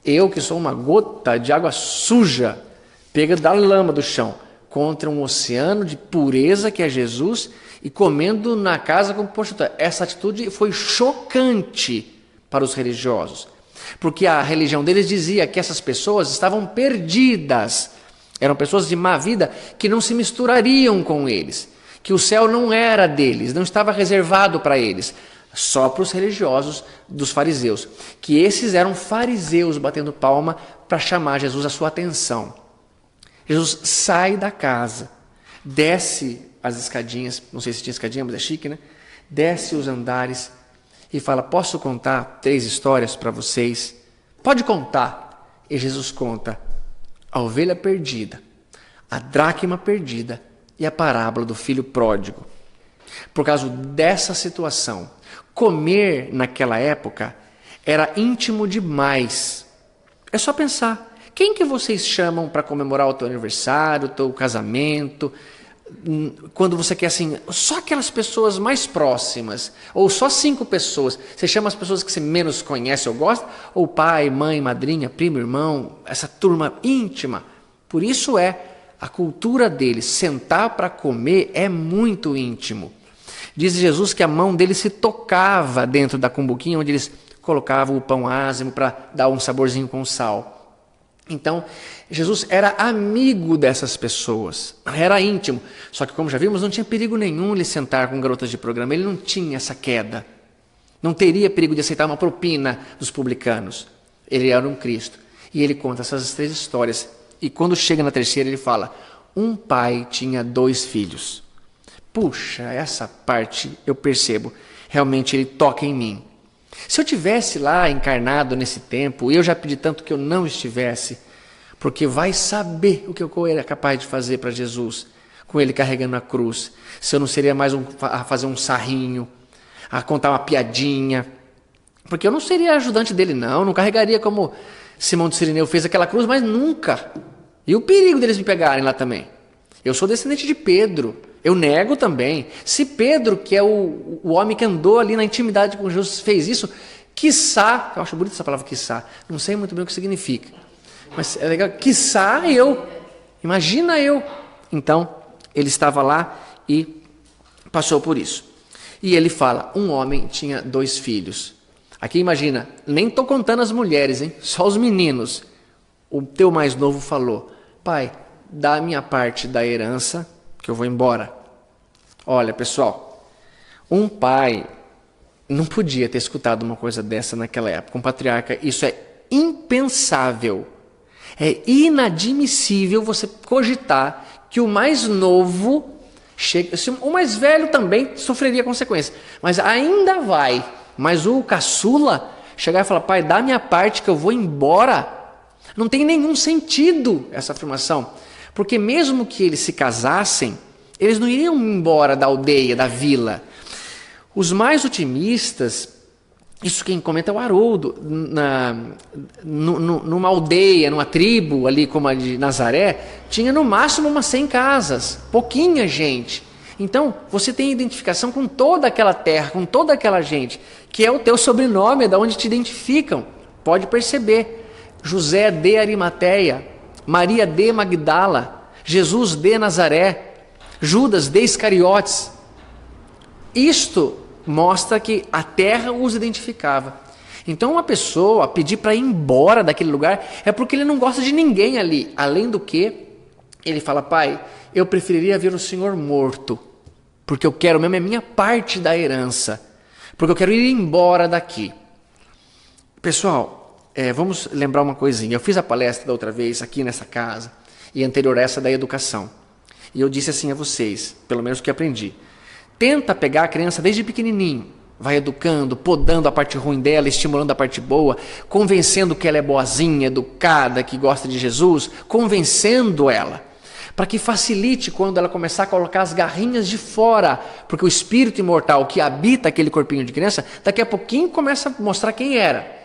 B: Eu que sou uma gota de água suja, pega da lama do chão, contra um oceano de pureza que é Jesus, e comendo na casa com prostituta. Essa atitude foi chocante para os religiosos, porque a religião deles dizia que essas pessoas estavam perdidas, eram pessoas de má vida que não se misturariam com eles, que o céu não era deles, não estava reservado para eles, só para os religiosos dos fariseus, que esses eram fariseus batendo palma para chamar Jesus a sua atenção. Jesus sai da casa, desce as escadinhas, não sei se tinha escadinha, mas é chique, né? Desce os andares e fala, posso contar 3 histórias para vocês? Pode contar. E Jesus conta a ovelha perdida, a dracma perdida e a parábola do filho pródigo. Por causa dessa situação, comer naquela época era íntimo demais. É só pensar, quem que vocês chamam para comemorar o teu aniversário, o teu casamento, quando você quer assim, só aquelas pessoas mais próximas, ou só 5 pessoas, você chama as pessoas que você menos conhece ou gosta, ou pai, mãe, madrinha, primo, irmão, essa turma íntima. Por isso a cultura deles, sentar para comer é muito íntimo. Diz Jesus que a mão deles se tocava dentro da cumbuquinha, onde eles colocavam o pão ázimo para dar um saborzinho com sal. Então, Jesus era amigo dessas pessoas, era íntimo. Só que, como já vimos, não tinha perigo nenhum ele sentar com garotas de programa. Ele não tinha essa queda. Não teria perigo de aceitar uma propina dos publicanos. Ele era um Cristo. E ele conta essas 3 histórias. E quando chega na terceira, ele fala, um pai tinha 2 filhos. Puxa, essa parte eu percebo. Realmente ele toca em mim. Se eu tivesse lá encarnado nesse tempo, eu já pedi tanto que eu não estivesse, porque vai saber o que eu era capaz de fazer para Jesus, com ele carregando a cruz. Se eu não seria mais a fazer um sarrinho, a contar uma piadinha, porque eu não seria ajudante dele não carregaria como Simão de Cirineu fez aquela cruz, mas nunca. E o perigo deles me pegarem lá também. Eu sou descendente de Pedro. Eu nego também. Se Pedro, que é o homem que andou ali na intimidade com Jesus, fez isso, quiçá, eu acho bonita essa palavra quiçá, não sei muito bem o que significa, mas é legal, quiçá eu, imagina eu. Então, ele estava lá e passou por isso. E ele fala, um homem tinha 2 filhos. Aqui imagina, nem estou contando as mulheres, hein? Só os meninos. O teu mais novo falou, pai, dá a minha parte da herança, que eu vou embora. Olha, pessoal, um pai não podia ter escutado uma coisa dessa naquela época. Um patriarca, isso é impensável. É inadmissível você cogitar que o mais novo chegue. O mais velho também sofreria consequências, mas ainda vai. Mas o caçula chegar e falar, pai, dá a minha parte que eu vou embora. Não tem nenhum sentido essa afirmação. Porque mesmo que eles se casassem, eles não iriam embora da aldeia, da vila. Os mais otimistas Isso quem comenta é o Haroldo. Numa aldeia, numa tribo ali como a de Nazaré, tinha no máximo umas 100 casas, pouquinha gente. Então, você tem identificação com toda aquela terra, com toda aquela gente, que é o teu sobrenome, é da onde te identificam. Pode perceber. José de Arimateia, Maria de Magdala, Jesus de Nazaré, Judas de Iscariotes. Isto mostra que a terra os identificava. Então uma pessoa pedir para ir embora daquele lugar é porque ele não gosta de ninguém ali. Além do que, ele fala: Pai, eu preferiria ver o Senhor morto, porque eu quero mesmo, é minha parte da herança, porque eu quero ir embora daqui. Pessoal, vamos lembrar uma coisinha. Eu fiz a palestra da outra vez aqui nessa casa, e anterior a essa da educação. E eu disse assim a vocês, pelo menos o que aprendi: tenta pegar a criança desde pequenininho, vai educando, podando a parte ruim dela, estimulando a parte boa, convencendo que ela é boazinha, educada, que gosta de Jesus, convencendo ela, para que facilite quando ela começar a colocar as garrinhas de fora, porque o espírito imortal que habita aquele corpinho de criança, daqui a pouquinho começa a mostrar quem era,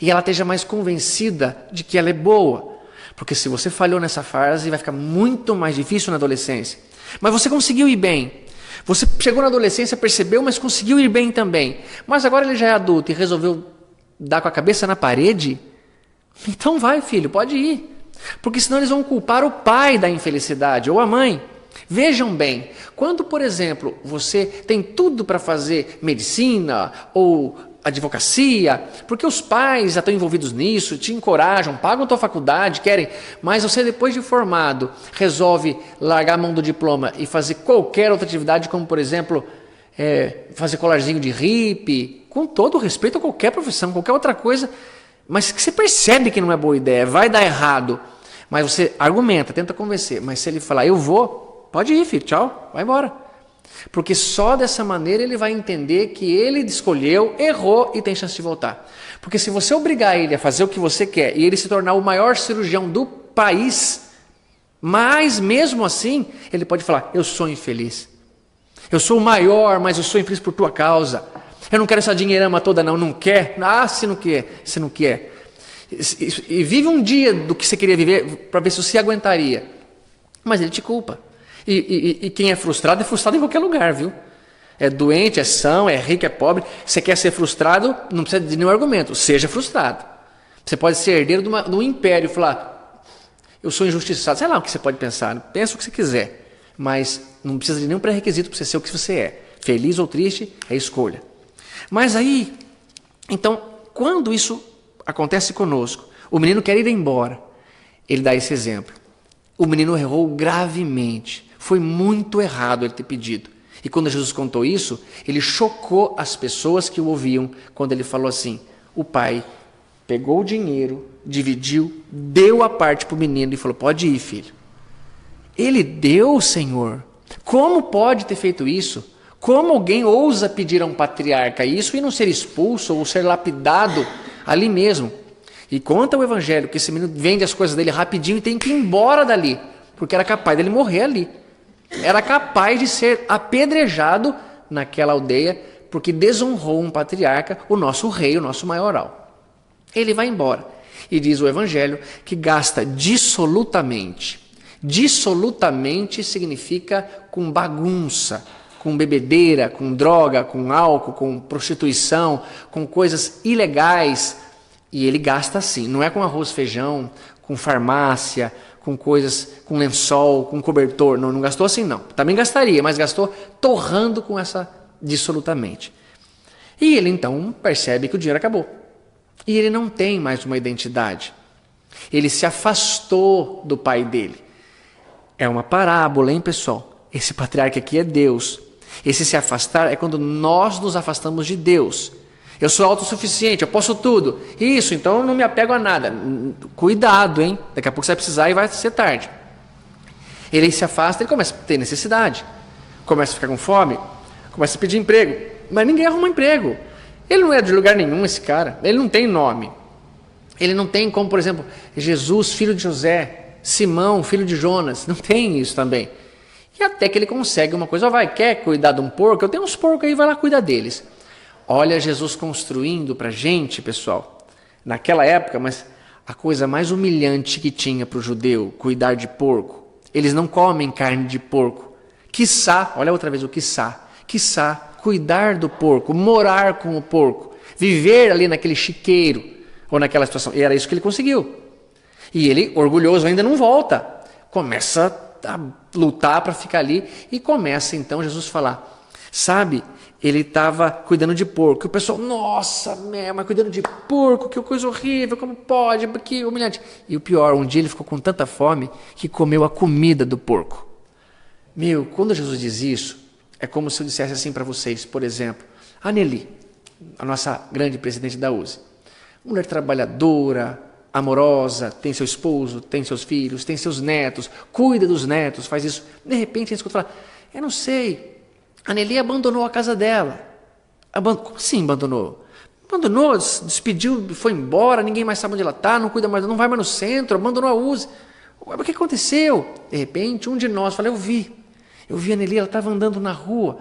B: e ela esteja mais convencida de que ela é boa, porque se você falhou nessa fase, vai ficar muito mais difícil na adolescência. Mas você conseguiu ir bem. Você chegou na adolescência, percebeu, mas conseguiu ir bem também. Mas agora ele já é adulto e resolveu dar com a cabeça na parede? Então vai, filho, pode ir. Porque senão eles vão culpar o pai da infelicidade ou a mãe. Vejam bem, quando, por exemplo, você tem tudo para fazer medicina ou advocacia, porque os pais já estão envolvidos nisso, te encorajam, pagam a tua faculdade, querem, mas você depois de formado resolve largar a mão do diploma e fazer qualquer outra atividade, como por exemplo, fazer colarzinho de hippie, com todo o respeito a qualquer profissão, qualquer outra coisa, mas que você percebe que não é boa ideia, vai dar errado, mas você argumenta, tenta convencer, mas se ele falar, eu vou, pode ir, filho, tchau, vai embora. Porque só dessa maneira ele vai entender que ele escolheu, errou e tem chance de voltar. Porque se você obrigar ele a fazer o que você quer e ele se tornar o maior cirurgião do país, mas mesmo assim ele pode falar: eu sou infeliz, eu sou o maior, mas eu sou infeliz por tua causa, eu não quero essa dinheirama toda não quer? Ah, se não quer, se não quer. E vive um dia do que você queria viver para ver se você aguentaria, mas ele te culpa. E quem é frustrado em qualquer lugar, viu? É doente, é são, é rico, é pobre. Você quer ser frustrado, não precisa de nenhum argumento. Seja frustrado. Você pode ser herdeiro de um império e falar: eu sou injustiçado. Sei lá o que você pode pensar. Pensa o que você quiser. Mas não precisa de nenhum pré-requisito para você ser o que você é. Feliz ou triste, é escolha. Mas aí, então, quando isso acontece conosco, o menino quer ir embora. Ele dá esse exemplo. O menino errou gravemente. Foi muito errado ele ter pedido. E quando Jesus contou isso, ele chocou as pessoas que o ouviam, quando ele falou assim: o pai pegou o dinheiro, dividiu, deu a parte para o menino e falou: pode ir, filho. Ele deu, Senhor. Como pode ter feito isso? Como alguém ousa pedir a um patriarca isso e não ser expulso ou ser lapidado ali mesmo? E conta o evangelho que esse menino vende as coisas dele rapidinho e tem que ir embora dali, porque era capaz dele morrer ali. Era capaz de ser apedrejado naquela aldeia, porque desonrou um patriarca, o nosso rei, o nosso maioral. Ele vai embora. E diz o evangelho que gasta dissolutamente. Dissolutamente significa com bagunça, com bebedeira, com droga, com álcool, com prostituição, com coisas ilegais. E ele gasta assim, não é com arroz, feijão, com farmácia, com coisas, com lençol, com cobertor. Não gastou assim não. Também gastaria, mas gastou torrando com essa dissolutamente. E ele então percebe que o dinheiro acabou. E ele não tem mais uma identidade. Ele se afastou do pai dele. É uma parábola, hein, pessoal? Esse patriarca aqui é Deus. Esse se afastar é quando nós nos afastamos de Deus. Eu sou autossuficiente, eu posso tudo. Isso, então eu não me apego a nada. Cuidado, hein? Daqui a pouco você vai precisar e vai ser tarde. Ele se afasta, ele começa a ter necessidade. Começa a ficar com fome, começa a pedir emprego. Mas ninguém arruma emprego. Ele não é de lugar nenhum, esse cara. Ele não tem nome. Ele não tem como, por exemplo, Jesus, filho de José, Simão, filho de Jonas. Não tem isso também. E até que ele consegue uma coisa. Quer cuidar de um porco? Eu tenho uns porcos aí, vai lá cuidar deles. Olha Jesus construindo para a gente, pessoal, naquela época, mas a coisa mais humilhante que tinha para o judeu, cuidar de porco. Eles não comem carne de porco. Quiçá, olha outra vez o quiçá, cuidar do porco, morar com o porco, viver ali naquele chiqueiro, ou naquela situação. E era isso que ele conseguiu. E ele, orgulhoso, ainda não volta. Começa a lutar para ficar ali e começa então Jesus a falar, sabe, ele estava cuidando de porco. E o pessoal, nossa, mas cuidando de porco, que coisa horrível, como pode, que humilhante. E o pior, um dia ele ficou com tanta fome que comeu a comida do porco. Meu, quando Jesus diz isso, é como se eu dissesse assim para vocês, por exemplo, a Nelly, a nossa grande presidente da USE, mulher trabalhadora, amorosa, tem seu esposo, tem seus filhos, tem seus netos, cuida dos netos, faz isso. De repente a gente escuta falar, eu não sei, a Nelly abandonou a casa dela. Como assim abandonou? Abandonou, despediu, foi embora, ninguém mais sabe onde ela está, não cuida mais, não vai mais no centro, abandonou a USE. O que aconteceu? De repente um de nós fala, eu vi a Nelly, ela estava andando na rua,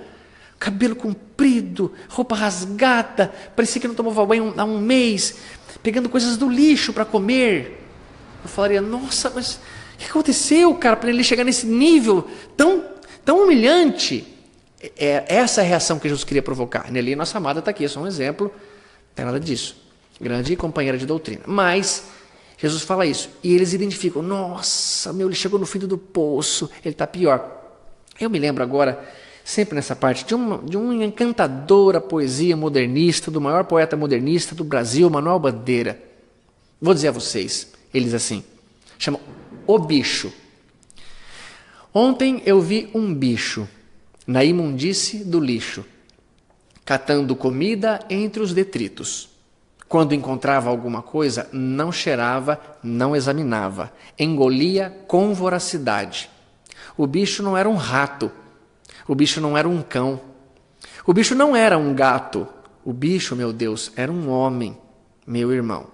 B: cabelo comprido, roupa rasgada, parecia que não tomava banho há um mês, pegando coisas do lixo para comer. Eu falaria, nossa, mas o que aconteceu, cara, para ele chegar nesse nível tão humilhante? Essa é a reação que Jesus queria provocar. Nelly, nossa amada, está aqui, é só um exemplo, não tem nada disso. Grande companheira de doutrina. Mas Jesus fala isso, e eles identificam, nossa, ele chegou no fundo do poço, ele está pior. Eu me lembro agora, sempre nessa parte, de uma encantadora poesia modernista, do maior poeta modernista do Brasil, Manuel Bandeira. Vou dizer a vocês, eles assim, chama O Bicho. Ontem eu vi um bicho na imundície do lixo, catando comida entre os detritos. Quando encontrava alguma coisa, não cheirava, não examinava, engolia com voracidade. O bicho não era um rato, o bicho não era um cão, o bicho não era um gato, o bicho, meu Deus, era um homem, meu irmão.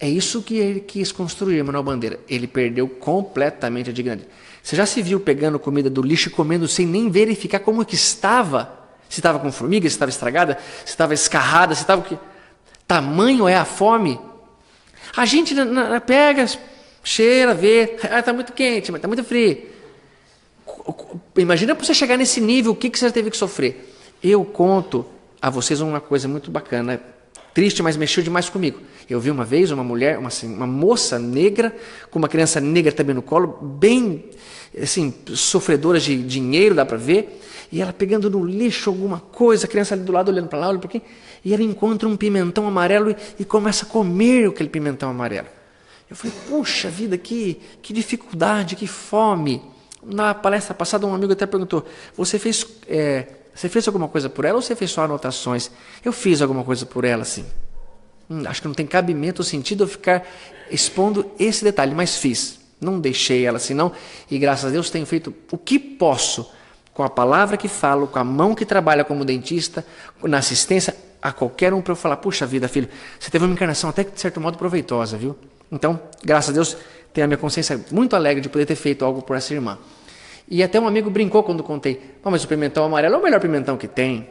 B: É isso que ele quis construir, Manuel Bandeira. Ele perdeu completamente a dignidade. Você já se viu pegando comida do lixo e comendo sem nem verificar como que estava? Se estava com formiga, se estava estragada, se estava escarrada, se estava... Tamanho é a fome. A gente pega, cheira, vê, está muito quente, mas está muito frio. Imagina para você chegar nesse nível, o que você já teve que sofrer. Eu conto a vocês uma coisa muito bacana, triste, mas mexeu demais comigo. Eu vi uma vez uma mulher, uma moça negra, com uma criança negra também no colo, bem assim, sofredora de dinheiro, dá para ver, e ela pegando no lixo alguma coisa, a criança ali do lado olhando para lá, olhando para aqui, e ela encontra um pimentão amarelo e começa a comer aquele pimentão amarelo. Eu falei, puxa vida, que dificuldade, que fome. Na palestra passada, um amigo até perguntou, você fez alguma coisa por ela ou você fez só anotações? Eu fiz alguma coisa por ela, sim. Acho que não tem cabimento ou sentido eu ficar expondo esse detalhe, mas fiz. Não deixei ela assim, não. E graças a Deus tenho feito o que posso, com a palavra que falo, com a mão que trabalha como dentista, na assistência a qualquer um, para eu falar, puxa vida, filho, você teve uma encarnação até que de certo modo proveitosa, viu? Então, graças a Deus, tenho a minha consciência muito alegre de poder ter feito algo por essa irmã. E até um amigo brincou quando contei, mas o pimentão amarelo é o melhor pimentão que tem.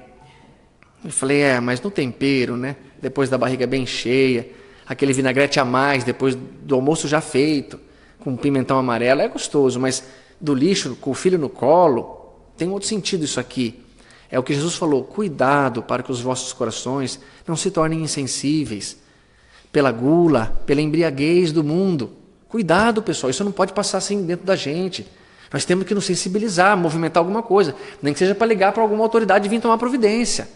B: Eu falei, mas no tempero, né? Depois da barriga bem cheia, aquele vinagrete a mais, depois do almoço já feito, com pimentão amarelo, é gostoso, mas do lixo, com o filho no colo, tem outro sentido isso aqui. É o que Jesus falou, cuidado para que os vossos corações não se tornem insensíveis pela gula, pela embriaguez do mundo. Cuidado, pessoal, isso não pode passar assim dentro da gente. Nós temos que nos sensibilizar, movimentar alguma coisa, nem que seja para ligar para alguma autoridade e vir tomar providência.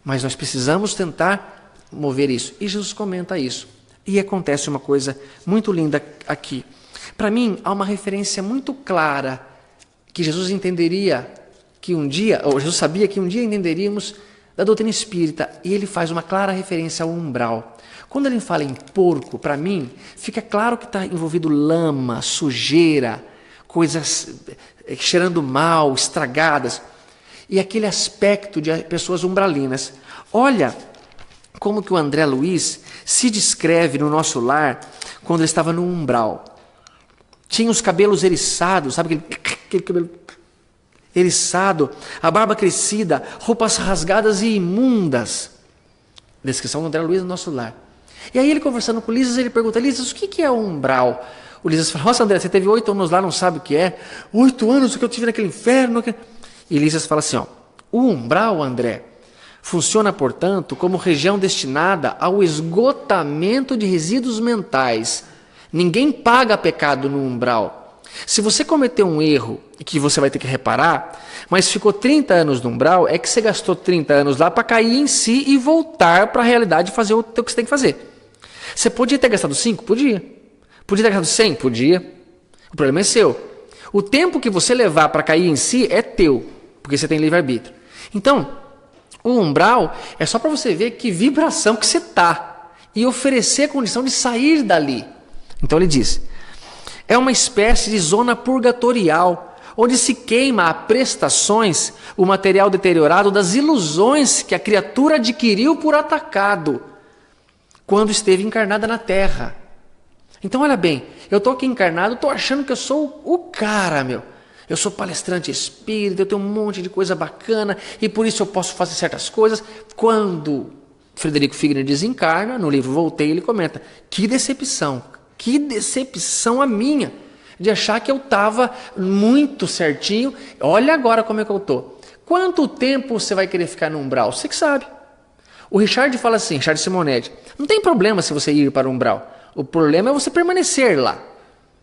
B: Mas nós precisamos tentar mover isso. E Jesus comenta isso. E acontece uma coisa muito linda aqui. Para mim, há uma referência muito clara que Jesus entenderia que um dia, ou Jesus sabia que um dia entenderíamos da doutrina espírita, e ele faz uma clara referência ao umbral. Quando ele fala em porco, para mim, fica claro que está envolvido lama, sujeira, coisas cheirando mal, estragadas, e aquele aspecto de pessoas umbralinas. Olha como que o André Luiz se descreve no nosso lar quando ele estava no umbral. Tinha os cabelos eriçados, sabe aquele cabelo... eriçado, a barba crescida, roupas rasgadas e imundas. Descrição do André Luiz no nosso lar. E aí ele conversando com o Lísias, ele pergunta, Lísias, o que é um umbral? O Lísias fala, nossa André, você teve 8 anos lá, não sabe o que é? 8 anos, o que eu tive naquele inferno? E Lísias fala assim, ó, o umbral, André, funciona, portanto, como região destinada ao esgotamento de resíduos mentais. Ninguém paga pecado no umbral. Se você cometeu um erro, que você vai ter que reparar, mas ficou 30 anos no umbral, é que você gastou 30 anos lá para cair em si e voltar para a realidade e fazer o que você tem que fazer. Você podia ter gastado 5? Podia. Podia ter gastado 100? Podia. O problema é seu. O tempo que você levar para cair em si é teu, porque você tem livre-arbítrio. Então, o umbral é só para você ver que vibração que você está e oferecer a condição de sair dali. Então ele diz, é uma espécie de zona purgatorial, onde se queima a prestações o material deteriorado das ilusões que a criatura adquiriu por atacado, quando esteve encarnada na Terra. Então olha bem, eu estou aqui encarnado, estou achando que eu sou o cara, meu. Eu sou palestrante espírita, eu tenho um monte de coisa bacana e por isso eu posso fazer certas coisas. Quando Frederico Figner desencarna, no livro Voltei, ele comenta, que decepção a minha, de achar que eu estava muito certinho. Olha agora como é que eu estou. Quanto tempo você vai querer ficar no umbral? Você que sabe. O Richard fala assim, Richard Simonetti, não tem problema se você ir para o umbral. O problema é você permanecer lá.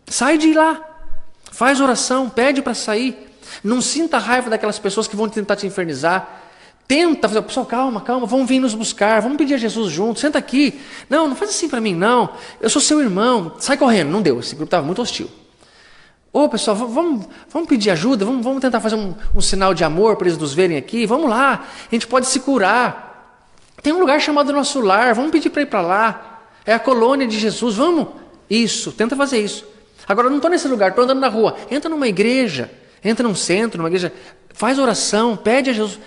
B: Sai de lá. Faz oração, pede para sair. Não sinta raiva daquelas pessoas que vão tentar te infernizar. Tenta fazer, pessoal, calma, vamos vir nos buscar, vamos pedir a Jesus junto, senta aqui. Não faz assim para mim, não. Eu sou seu irmão, sai correndo. Não deu, esse grupo estava muito hostil. Ô pessoal, vamos pedir ajuda, vamos tentar fazer um sinal de amor para eles nos verem aqui. Vamos lá, a gente pode se curar. Tem um lugar chamado Nosso Lar, vamos pedir para ir para lá. É a colônia de Jesus, vamos. Isso, tenta fazer isso. Agora, eu não estou nesse lugar, estou andando na rua. Entra numa igreja, entra num centro, numa igreja, faz oração, pede a Jesus.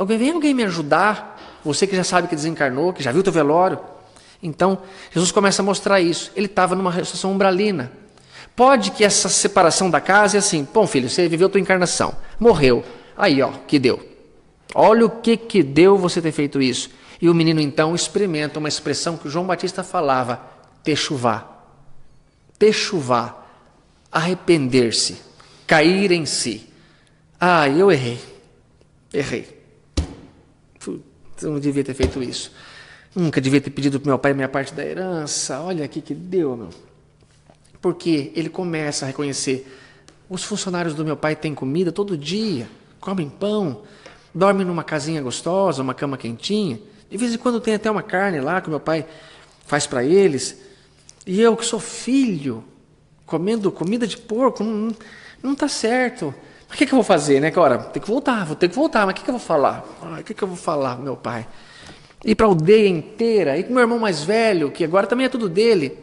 B: Vem alguém me ajudar. Você que já sabe que desencarnou, que já viu o teu velório. Então, Jesus começa a mostrar isso. Ele estava numa situação umbralina. Pode que essa separação da casa é assim, bom filho, você viveu tua encarnação, morreu. Aí, que deu. Olha o que deu você ter feito isso. E o menino então experimenta uma expressão que o João Batista falava, techuvá. Techuvá, arrepender-se, cair em si. Eu errei. Eu não devia ter feito isso. Nunca devia ter pedido para meu pai minha parte da herança. Olha aqui que deu, meu. Porque ele começa a reconhecer, os funcionários do meu pai têm comida todo dia, comem pão, dormem numa casinha gostosa, uma cama quentinha. De vez em quando tem até uma carne lá que o meu pai faz para eles. E eu que sou filho, comendo comida de porco, não está certo. Mas o que eu vou fazer, né? Agora, vou ter que voltar. Mas o que eu vou falar? O que eu vou falar, meu pai? Ir para a aldeia inteira, ir com meu irmão mais velho, que agora também é tudo dele.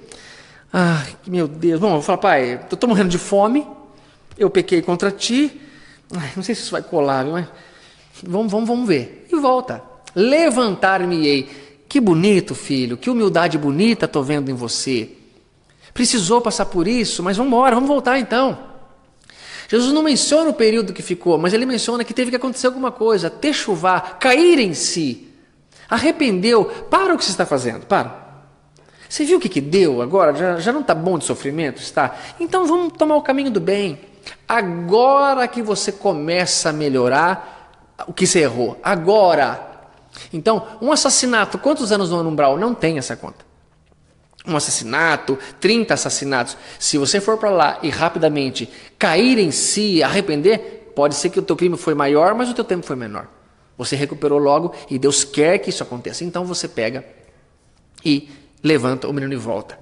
B: Meu Deus. Bom, eu vou falar, pai, eu estou morrendo de fome, eu pequei contra ti. Não sei se isso vai colar, viu? Mas vamos ver. E volta. Levantar-me-ei. Que bonito, filho, que humildade bonita estou vendo em você. Precisou passar por isso, mas vamos embora, vamos voltar então. Jesus não menciona o período que ficou, mas ele menciona que teve que acontecer alguma coisa, techuvá, cair em si. Arrependeu, para o que você está fazendo, para. Você viu o que deu agora? Já não está bom de sofrimento? Está? Então vamos tomar o caminho do bem. Agora que você começa a melhorar o que você errou, agora. Então, um assassinato, quantos anos no umbral? Não tem essa conta. Um assassinato, 30 assassinatos. Se você for para lá e rapidamente cair em si, arrepender, pode ser que o teu crime foi maior, mas o teu tempo foi menor. Você recuperou logo e Deus quer que isso aconteça. Então você pega e levanta o menino e volta.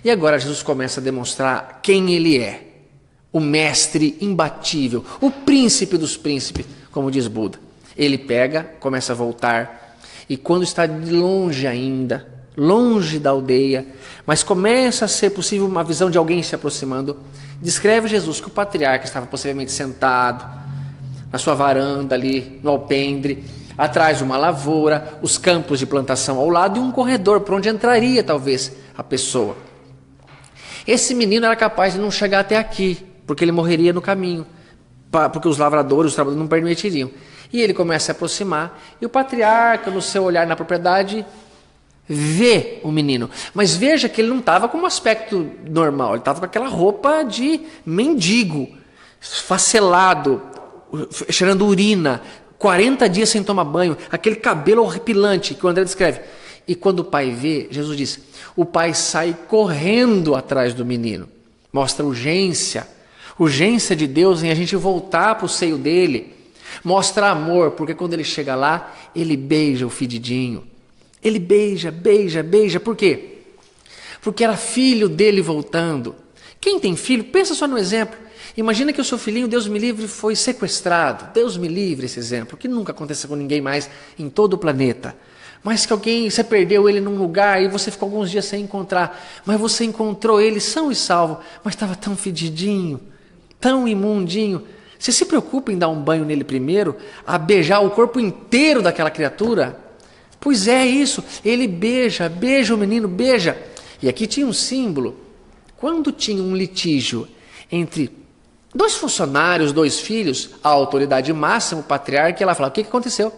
B: E agora Jesus começa a demonstrar quem ele é. O mestre imbatível, o príncipe dos príncipes, como diz Buda. Ele pega, começa a voltar, e quando está de longe ainda, longe da aldeia, mas começa a ser possível uma visão de alguém se aproximando, descreve Jesus que o patriarca estava possivelmente sentado na sua varanda ali, no alpendre, atrás de uma lavoura, os campos de plantação ao lado e um corredor por onde entraria talvez a pessoa. Esse menino era capaz de não chegar até aqui, porque ele morreria no caminho. porque os lavradores, os trabalhadores não permitiriam. E ele começa a se aproximar, e o patriarca, no seu olhar na propriedade, vê o menino. Mas veja que ele não estava com um aspecto normal, ele estava com aquela roupa de mendigo, esfacelado, cheirando urina, 40 dias sem tomar banho, aquele cabelo horripilante que o André descreve. E quando o pai vê, Jesus diz, o pai sai correndo atrás do menino. Mostra urgência de Deus em a gente voltar para o seio dele. Mostra amor, porque quando ele chega lá, ele beija o fedidinho. Ele beija. Por quê? Porque era filho dele voltando. Quem tem filho, pensa só no exemplo. Imagina que o seu filhinho, Deus me livre, foi sequestrado. Deus me livre esse exemplo, que nunca aconteceu com ninguém mais em todo o planeta. Mas que você perdeu ele num lugar e você ficou alguns dias sem encontrar. Mas você encontrou ele são e salvo, mas estava tão fedidinho, tão imundinho. Você se preocupa em dar um banho nele primeiro, a beijar o corpo inteiro daquela criatura? Pois é isso, ele beija o menino, beija. E aqui tinha um símbolo. Quando tinha um litígio entre 2 funcionários, 2 filhos, a autoridade máxima, o patriarca, ela fala, o que aconteceu?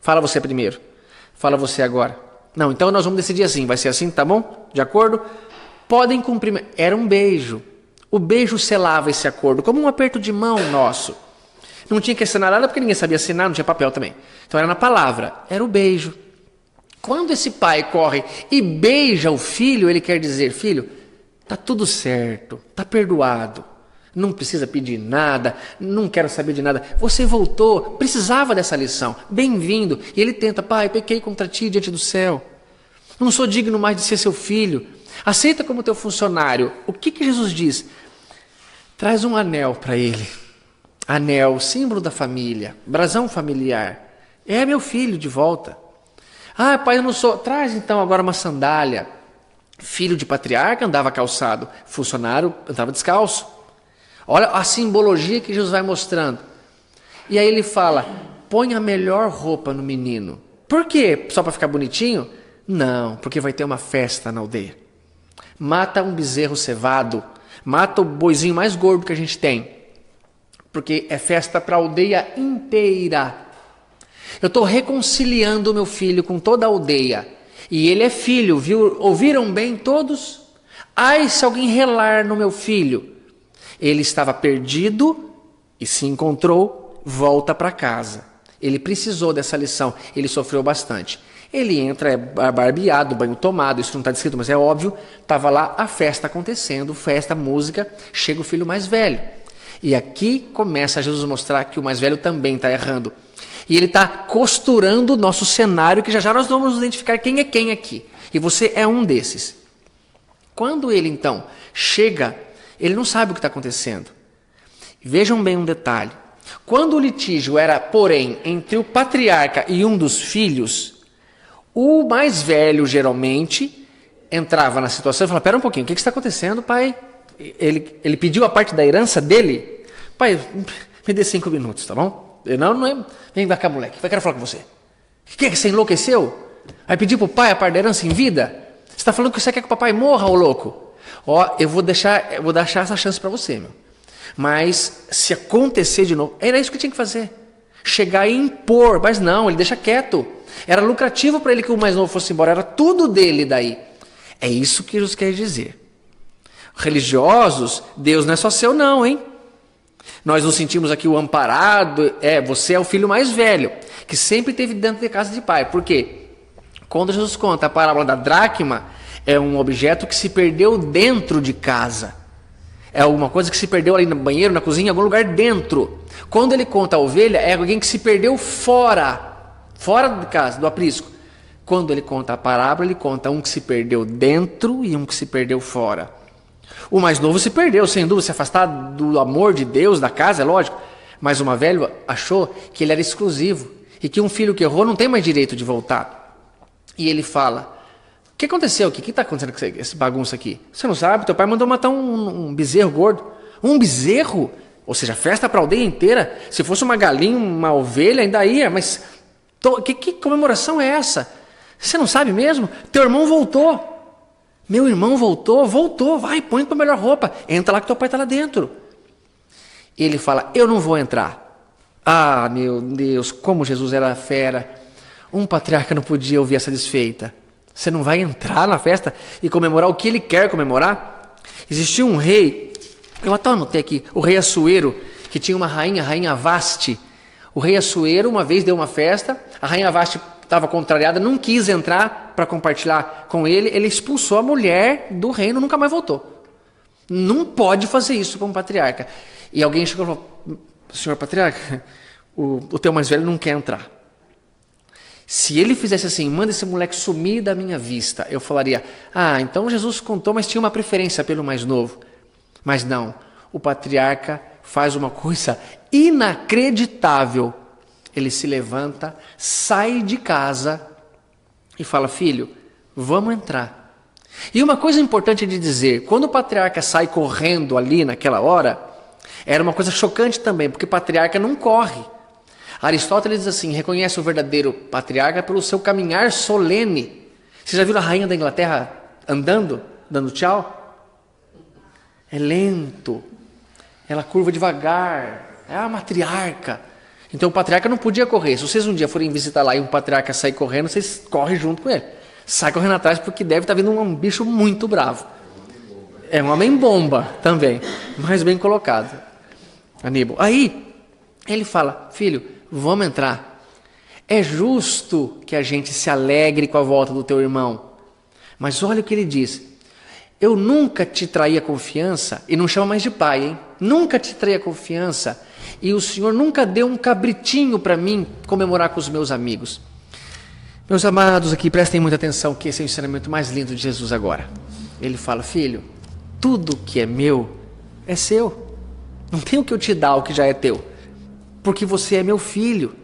B: Fala você primeiro. Fala você agora. Não, então nós vamos decidir assim, vai ser assim, tá bom? De acordo? Podem cumprir. Era um beijo. O beijo selava esse acordo, como um aperto de mão nosso. Não tinha que assinar nada, porque ninguém sabia assinar, não tinha papel também. Então era na palavra, era o beijo. Quando esse pai corre e beija o filho, ele quer dizer, filho, tá tudo certo, tá perdoado. Não precisa pedir nada, não quero saber de nada. Você voltou, precisava dessa lição, bem-vindo. E ele tenta, pai, pequei contra ti diante do céu. Não sou digno mais de ser seu filho. Aceita como teu funcionário. O que Jesus diz? Traz um anel para ele. Anel, símbolo da família, brasão familiar. É meu filho de volta. Ah, pai, eu não sou. Traz então agora uma sandália. Filho de patriarca andava calçado, funcionário andava descalço. Olha a simbologia que Jesus vai mostrando. E aí ele fala, põe a melhor roupa no menino. Por quê? Só para ficar bonitinho? Não, porque vai ter uma festa na aldeia. Mata um bezerro cevado, mata o boizinho mais gordo que a gente tem. Porque é festa para a aldeia inteira. Eu estou reconciliando o meu filho com toda a aldeia. E ele é filho, viu? Ouviram bem todos? Ai, se alguém relar no meu filho. Ele estava perdido e se encontrou, volta para casa. Ele precisou dessa lição, ele sofreu bastante. Ele entra, é barbeado, banho tomado, isso não está descrito, mas é óbvio. Estava lá a festa acontecendo, festa, música, chega o filho mais velho. E aqui começa Jesus a mostrar que o mais velho também está errando. E ele está costurando o nosso cenário, que já nós vamos identificar quem é quem aqui. E você é um desses. Quando ele então chega, ele não sabe o que está acontecendo. Vejam bem um detalhe. Quando o litígio era, porém, entre o patriarca e um dos filhos, o mais velho, geralmente, entrava na situação e falava, pera um pouquinho, o que está acontecendo, pai? Ele pediu a parte da herança dele? Pai, me dê 5 minutos, tá bom? Não é... Vem cá, moleque, eu quero falar com você. O que? Você enlouqueceu? Vai pedir para o pai a parte da herança em vida? Você está falando que você quer que o papai morra, ô louco? Ó, eu vou deixar essa chance para você, meu. Mas se acontecer de novo, era isso que tinha que fazer. Chegar e impor, mas não, ele deixa quieto. Era lucrativo para ele que o mais novo fosse embora, era tudo dele daí. É isso que Jesus quer dizer. Religiosos, Deus não é só seu não, hein? Nós nos sentimos aqui o amparado, você é o filho mais velho, que sempre esteve dentro de casa de pai. Por quê? Quando Jesus conta a parábola da dracma, é um objeto que se perdeu dentro de casa. É alguma coisa que se perdeu ali no banheiro, na cozinha, em algum lugar dentro. Quando ele conta a ovelha, é alguém que se perdeu fora de casa, do aprisco. Quando ele conta a parábola, ele conta um que se perdeu dentro e um que se perdeu fora. O mais novo se perdeu, sem dúvida, se afastar do amor de Deus, da casa, é lógico. Mas o mais velho achou que ele era exclusivo e que um filho que errou não tem mais direito de voltar. E ele fala, o que aconteceu aqui? O que está acontecendo com essa bagunça aqui? Você não sabe? Teu pai mandou matar um bezerro gordo. Um bezerro? Ou seja, festa para a aldeia inteira. Se fosse uma galinha, uma ovelha, ainda ia. Mas que comemoração é essa? Você não sabe mesmo? Teu irmão voltou. Meu irmão voltou, vai, põe tua melhor roupa. Entra lá que teu pai está lá dentro. Ele fala, eu não vou entrar. Ah, meu Deus, como Jesus era fera. Um patriarca não podia ouvir essa desfeita. Você não vai entrar na festa e comemorar o que ele quer comemorar? Existia um rei, eu até anotei aqui, o rei Assuero, que tinha uma rainha, a rainha Vasti. O rei Assuero uma vez deu uma festa, a rainha Vasti estava contrariada, não quis entrar para compartilhar com ele, ele expulsou a mulher do reino, nunca mais voltou. Não pode fazer isso com um patriarca. E alguém chegou e falou, senhor patriarca, o teu mais velho não quer entrar. Se ele fizesse assim, manda esse moleque sumir da minha vista, eu falaria, então Jesus contou, mas tinha uma preferência pelo mais novo. Mas não, o patriarca faz uma coisa inacreditável. Ele se levanta, sai de casa e fala, filho, vamos entrar. E uma coisa importante de dizer, quando o patriarca sai correndo ali naquela hora, era uma coisa chocante também, porque o patriarca não corre. Aristóteles diz assim, reconhece o verdadeiro patriarca pelo seu caminhar solene. Você já viu a rainha da Inglaterra andando, dando tchau? É lento, ela curva devagar, é a matriarca. Então o patriarca não podia correr. Se vocês um dia forem visitar lá e um patriarca sair correndo, vocês correm junto com ele. Sai correndo atrás porque deve estar vindo um bicho muito bravo. É um homem-bomba também, mas bem colocado. Aníbal. Aí ele fala, filho, vamos entrar. É justo que a gente se alegre com a volta do teu irmão. Mas olha o que ele diz. Eu nunca te traí a confiança, e não chama mais de pai, hein? Nunca te traí a confiança, e o Senhor nunca deu um cabritinho para mim comemorar com os meus amigos. Meus amados aqui, prestem muita atenção, que esse é o ensinamento mais lindo de Jesus agora. Ele fala, filho, tudo que é meu é seu. Não tem o que eu te dar o que já é teu. Porque você é meu filho.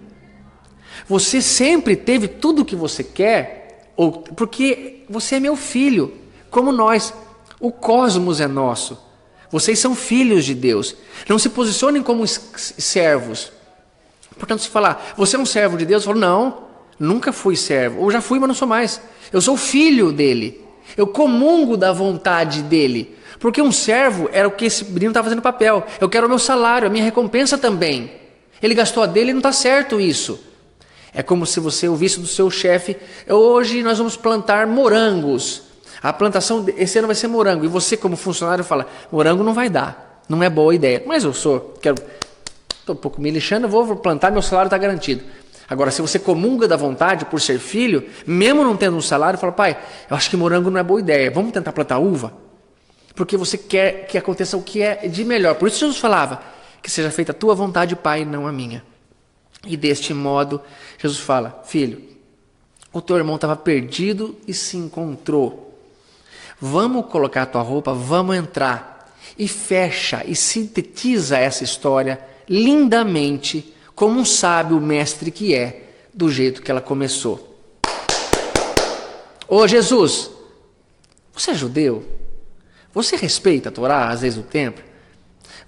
B: Você sempre teve tudo o que você quer, porque você é meu filho, como nós. O cosmos é nosso. Vocês são filhos de Deus. Não se posicionem como servos. Portanto, se falar, você é um servo de Deus, eu falo, não, nunca fui servo. Ou já fui, mas não sou mais. Eu sou filho dele. Eu comungo da vontade dele. Porque um servo era o que esse menino estava fazendo papel. Eu quero o meu salário, a minha recompensa também. Ele gastou a dele e não está certo isso. É como se você ouvisse do seu chefe, hoje nós vamos plantar morangos. A plantação esse ano vai ser morango. E você como funcionário fala, morango não vai dar. Não é boa ideia. Mas eu estou um pouco me lixando, eu vou plantar, meu salário está garantido. Agora, se você comunga da vontade por ser filho, mesmo não tendo um salário, fala, pai, eu acho que morango não é boa ideia. Vamos tentar plantar uva? Porque você quer que aconteça o que é de melhor. Por isso Jesus falava, que seja feita a tua vontade, pai, não a minha. E deste modo, Jesus fala, filho, o teu irmão estava perdido e se encontrou. Vamos colocar a tua roupa, vamos entrar. E fecha e sintetiza essa história lindamente, como um sábio mestre que é, do jeito que ela começou. Ô Jesus, você é judeu? Você respeita a Torá, às vezes o templo?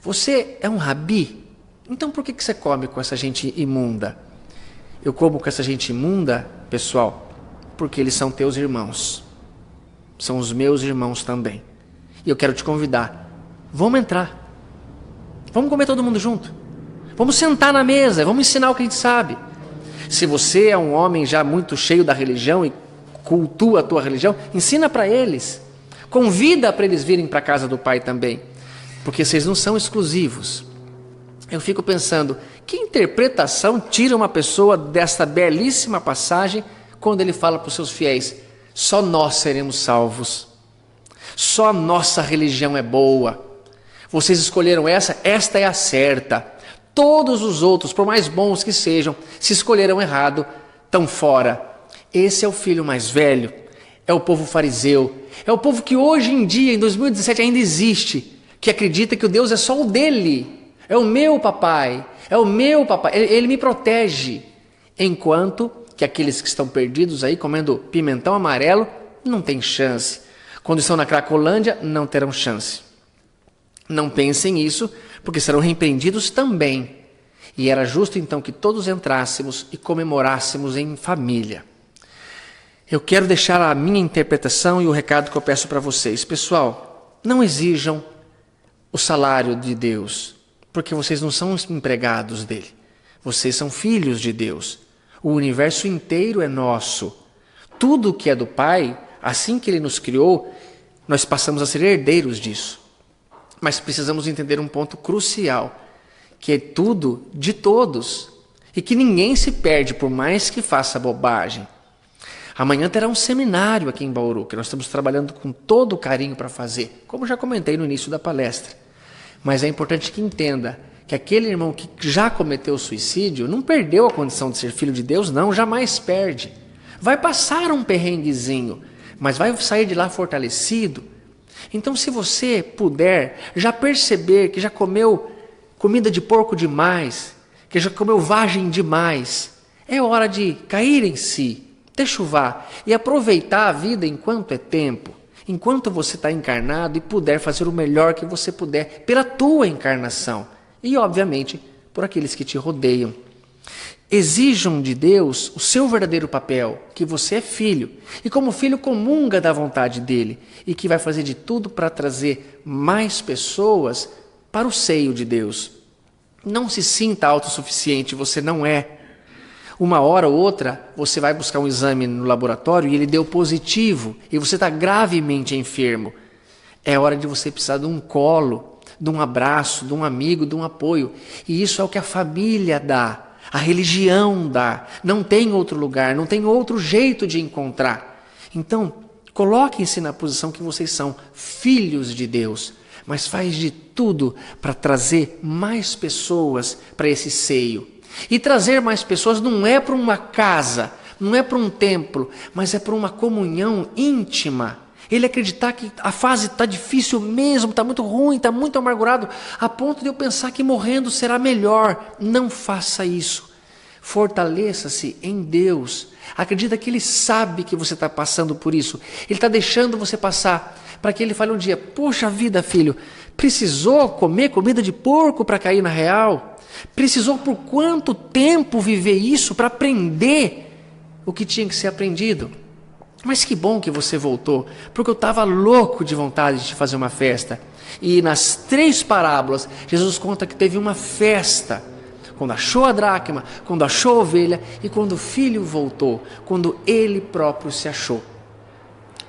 B: Você é um rabi? Então por que você come com essa gente imunda? Eu como com essa gente imunda, pessoal, porque eles são teus irmãos. São os meus irmãos também. E eu quero te convidar. Vamos entrar. Vamos comer todo mundo junto. Vamos sentar na mesa. Vamos ensinar o que a gente sabe. Se você é um homem já muito cheio da religião e cultua a tua religião, ensina para eles. Convida para eles virem para a casa do Pai também. Porque vocês não são exclusivos. Eu fico pensando, que interpretação tira uma pessoa desta belíssima passagem quando ele fala para os seus fiéis, só nós seremos salvos. Só a nossa religião é boa. Vocês escolheram esta é a certa. Todos os outros, por mais bons que sejam, se escolheram errado, estão fora. Esse é o filho mais velho, é o povo fariseu, é o povo que hoje em dia, em 2017, ainda existe, que acredita que o Deus é só o dele. É o meu papai, ele me protege. Enquanto que aqueles que estão perdidos aí, comendo pimentão amarelo, não tem chance. Quando estão na Cracolândia, não terão chance. Não pensem isso, porque serão repreendidos também. E era justo então que todos entrássemos e comemorássemos em família. Eu quero deixar a minha interpretação e o recado que eu peço para vocês. Pessoal, não exijam o salário de Deus. porque vocês não são empregados dele. Vocês são filhos de Deus. O universo inteiro é nosso. Tudo que é do Pai, assim que ele nos criou, nós passamos a ser herdeiros disso. Mas precisamos entender um ponto crucial, que é tudo de todos, e que ninguém se perde por mais que faça bobagem. Amanhã terá um seminário aqui em Bauru, que nós estamos trabalhando com todo o carinho para fazer, como já comentei no início da palestra. Mas é importante que entenda que aquele irmão que já cometeu suicídio não perdeu a condição de ser filho de Deus, não, jamais perde. Vai passar um perrenguezinho, mas vai sair de lá fortalecido. Então, se você puder já perceber que já comeu comida de porco demais, que já comeu vagem demais, é hora de cair em si, dechuvar e aproveitar a vida enquanto é tempo, enquanto você está encarnado e puder fazer o melhor que você puder pela tua encarnação e, obviamente, por aqueles que te rodeiam. Exijam de Deus o seu verdadeiro papel, que você é filho, e como filho comunga da vontade dele, e que vai fazer de tudo para trazer mais pessoas para o seio de Deus. Não se sinta autossuficiente, você não é. Uma hora ou outra, você vai buscar um exame no laboratório e ele deu positivo, e você está gravemente enfermo. É hora de você precisar de um colo, de um abraço, de um amigo, de um apoio. E isso é o que a família dá. A religião dá, não tem outro lugar, não tem outro jeito de encontrar. Então, coloquem-se na posição que vocês são filhos de Deus, mas faz de tudo para trazer mais pessoas para esse seio. E trazer mais pessoas não é para uma casa, não é para um templo, mas é para uma comunhão íntima. Ele acreditar que a fase está difícil mesmo, está muito ruim, está muito amargurado, a ponto de eu pensar que morrendo será melhor. Não faça isso. Fortaleça-se em Deus. Acredita que Ele sabe que você está passando por isso. Ele está deixando você passar para que Ele fale um dia: poxa vida, filho, precisou comer comida de porco para cair na real? Precisou por quanto tempo viver isso para aprender o que tinha que ser aprendido? Mas que bom que você voltou, porque eu estava louco de vontade de te fazer uma festa. E nas 3 parábolas, Jesus conta que teve uma festa. Quando achou a dracma, quando achou a ovelha e quando o filho voltou, quando ele próprio se achou.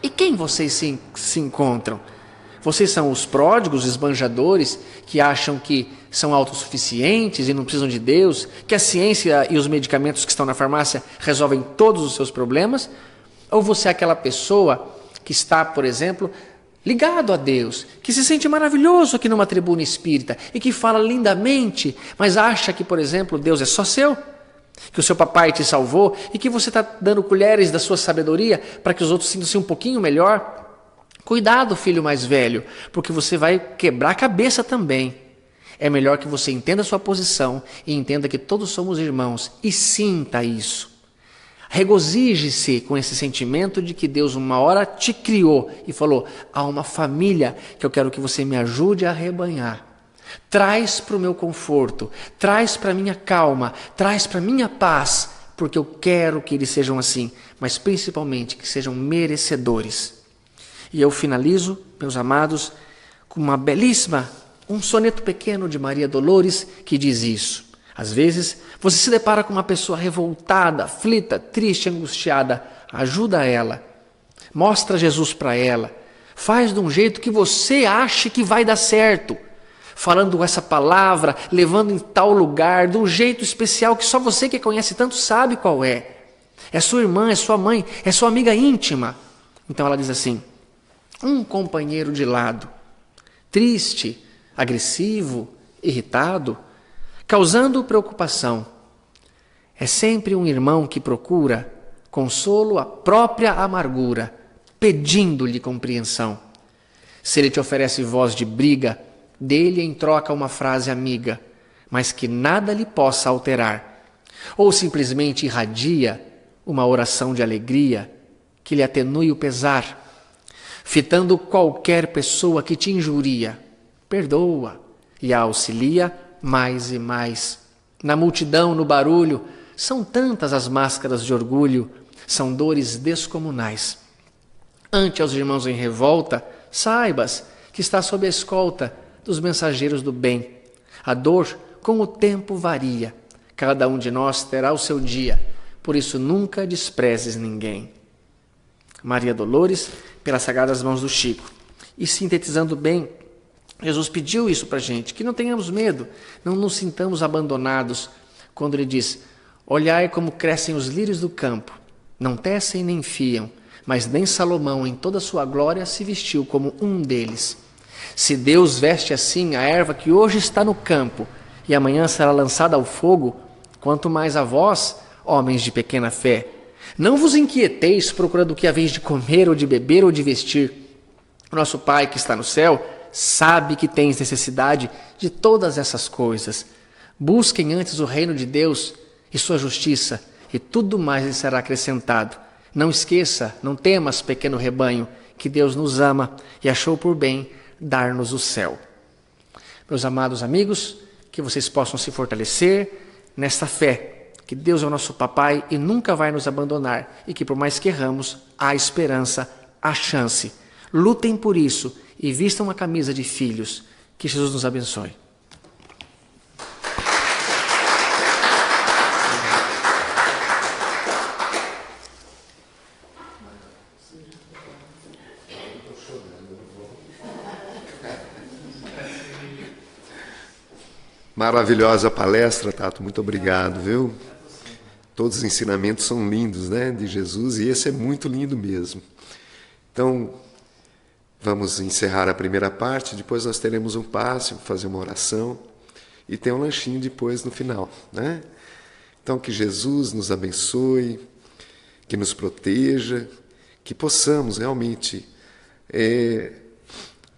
B: E quem vocês se encontram? Vocês são os pródigos, esbanjadores, que acham que são autossuficientes e não precisam de Deus, que a ciência e os medicamentos que estão na farmácia resolvem todos os seus problemas? Ou você é aquela pessoa que está, por exemplo, ligado a Deus, que se sente maravilhoso aqui numa tribuna espírita e que fala lindamente, mas acha que, por exemplo, Deus é só seu, que o seu papai te salvou e que você está dando colheres da sua sabedoria para que os outros sintam-se um pouquinho melhor? Cuidado, filho mais velho, porque você vai quebrar a cabeça também. É melhor que você entenda a sua posição e entenda que todos somos irmãos e sinta isso. Regozije-se com esse sentimento de que Deus uma hora te criou e falou: há uma família que eu quero que você me ajude a arrebanhar. Traz para o meu conforto, traz para a minha calma, traz para a minha paz, porque eu quero que eles sejam assim, mas principalmente que sejam merecedores. E eu finalizo, meus amados, com um soneto pequeno de Maria Dolores que diz isso. Às vezes, você se depara com uma pessoa revoltada, aflita, triste, angustiada. Ajuda ela. Mostra Jesus para ela. Faz de um jeito que você ache que vai dar certo. Falando essa palavra, levando em tal lugar, de um jeito especial que só você que conhece tanto sabe qual é. É sua irmã, é sua mãe, é sua amiga íntima. Então ela diz assim: um companheiro de lado, triste, agressivo, irritado, causando preocupação. É sempre um irmão que procura consolo à própria amargura, pedindo-lhe compreensão. Se ele te oferece voz de briga, dê-lhe em troca uma frase amiga, mas que nada lhe possa alterar. Ou simplesmente irradia uma oração de alegria que lhe atenue o pesar. Fitando qualquer pessoa que te injuria, perdoa e a auxilia mais e mais. Na multidão, no barulho, são tantas as máscaras de orgulho, são dores descomunais. Ante aos irmãos em revolta, saibas que está sob a escolta dos mensageiros do bem. A dor, com o tempo, varia. Cada um de nós terá o seu dia. Por isso, nunca desprezes ninguém. Maria Dolores, pelas sagradas mãos do Chico. E sintetizando bem, Jesus pediu isso para a gente, que não tenhamos medo, não nos sintamos abandonados, quando ele diz: olhai como crescem os lírios do campo, não tecem nem fiam, mas nem Salomão em toda a sua glória se vestiu como um deles. Se Deus veste assim a erva que hoje está no campo e amanhã será lançada ao fogo, quanto mais a vós, homens de pequena fé. Não vos inquieteis procurando o que haveis de comer ou de beber ou de vestir. Nosso Pai que está no céu sabe que tens necessidade de todas essas coisas. Busquem antes o reino de Deus e sua justiça, e tudo mais lhe será acrescentado. Não esqueça, não temas, pequeno rebanho, que Deus nos ama e achou por bem dar-nos o céu. Meus amados amigos, que vocês possam se fortalecer nesta fé, que Deus é o nosso papai e nunca vai nos abandonar, e que por mais que erramos, há esperança, há chance. Lutem por isso e vistam uma camisa de filhos. Que Jesus nos abençoe.
A: Maravilhosa palestra, Tato. Muito obrigado, viu? Todos os ensinamentos são lindos, né, de Jesus, e esse é muito lindo mesmo. Então, vamos encerrar a primeira parte, depois nós teremos um passe, fazer uma oração, e tem um lanchinho depois no final, né? Então, que Jesus nos abençoe, que nos proteja, que possamos realmente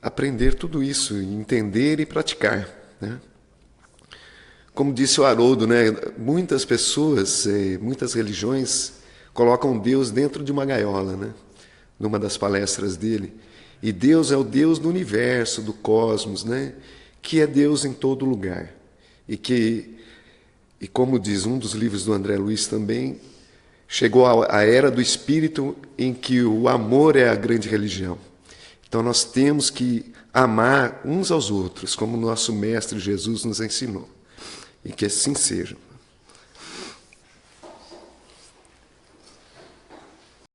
A: aprender tudo isso, entender e praticar, né? Como disse o Haroldo, né, muitas pessoas, muitas religiões colocam Deus dentro de uma gaiola, né, numa das palestras dele. E Deus é o Deus do universo, do cosmos, né, que é Deus em todo lugar. E como diz um dos livros do André Luiz também, chegou a era do Espírito em que o amor é a grande religião. Então nós temos que amar uns aos outros, como o nosso Mestre Jesus nos ensinou. E que assim seja.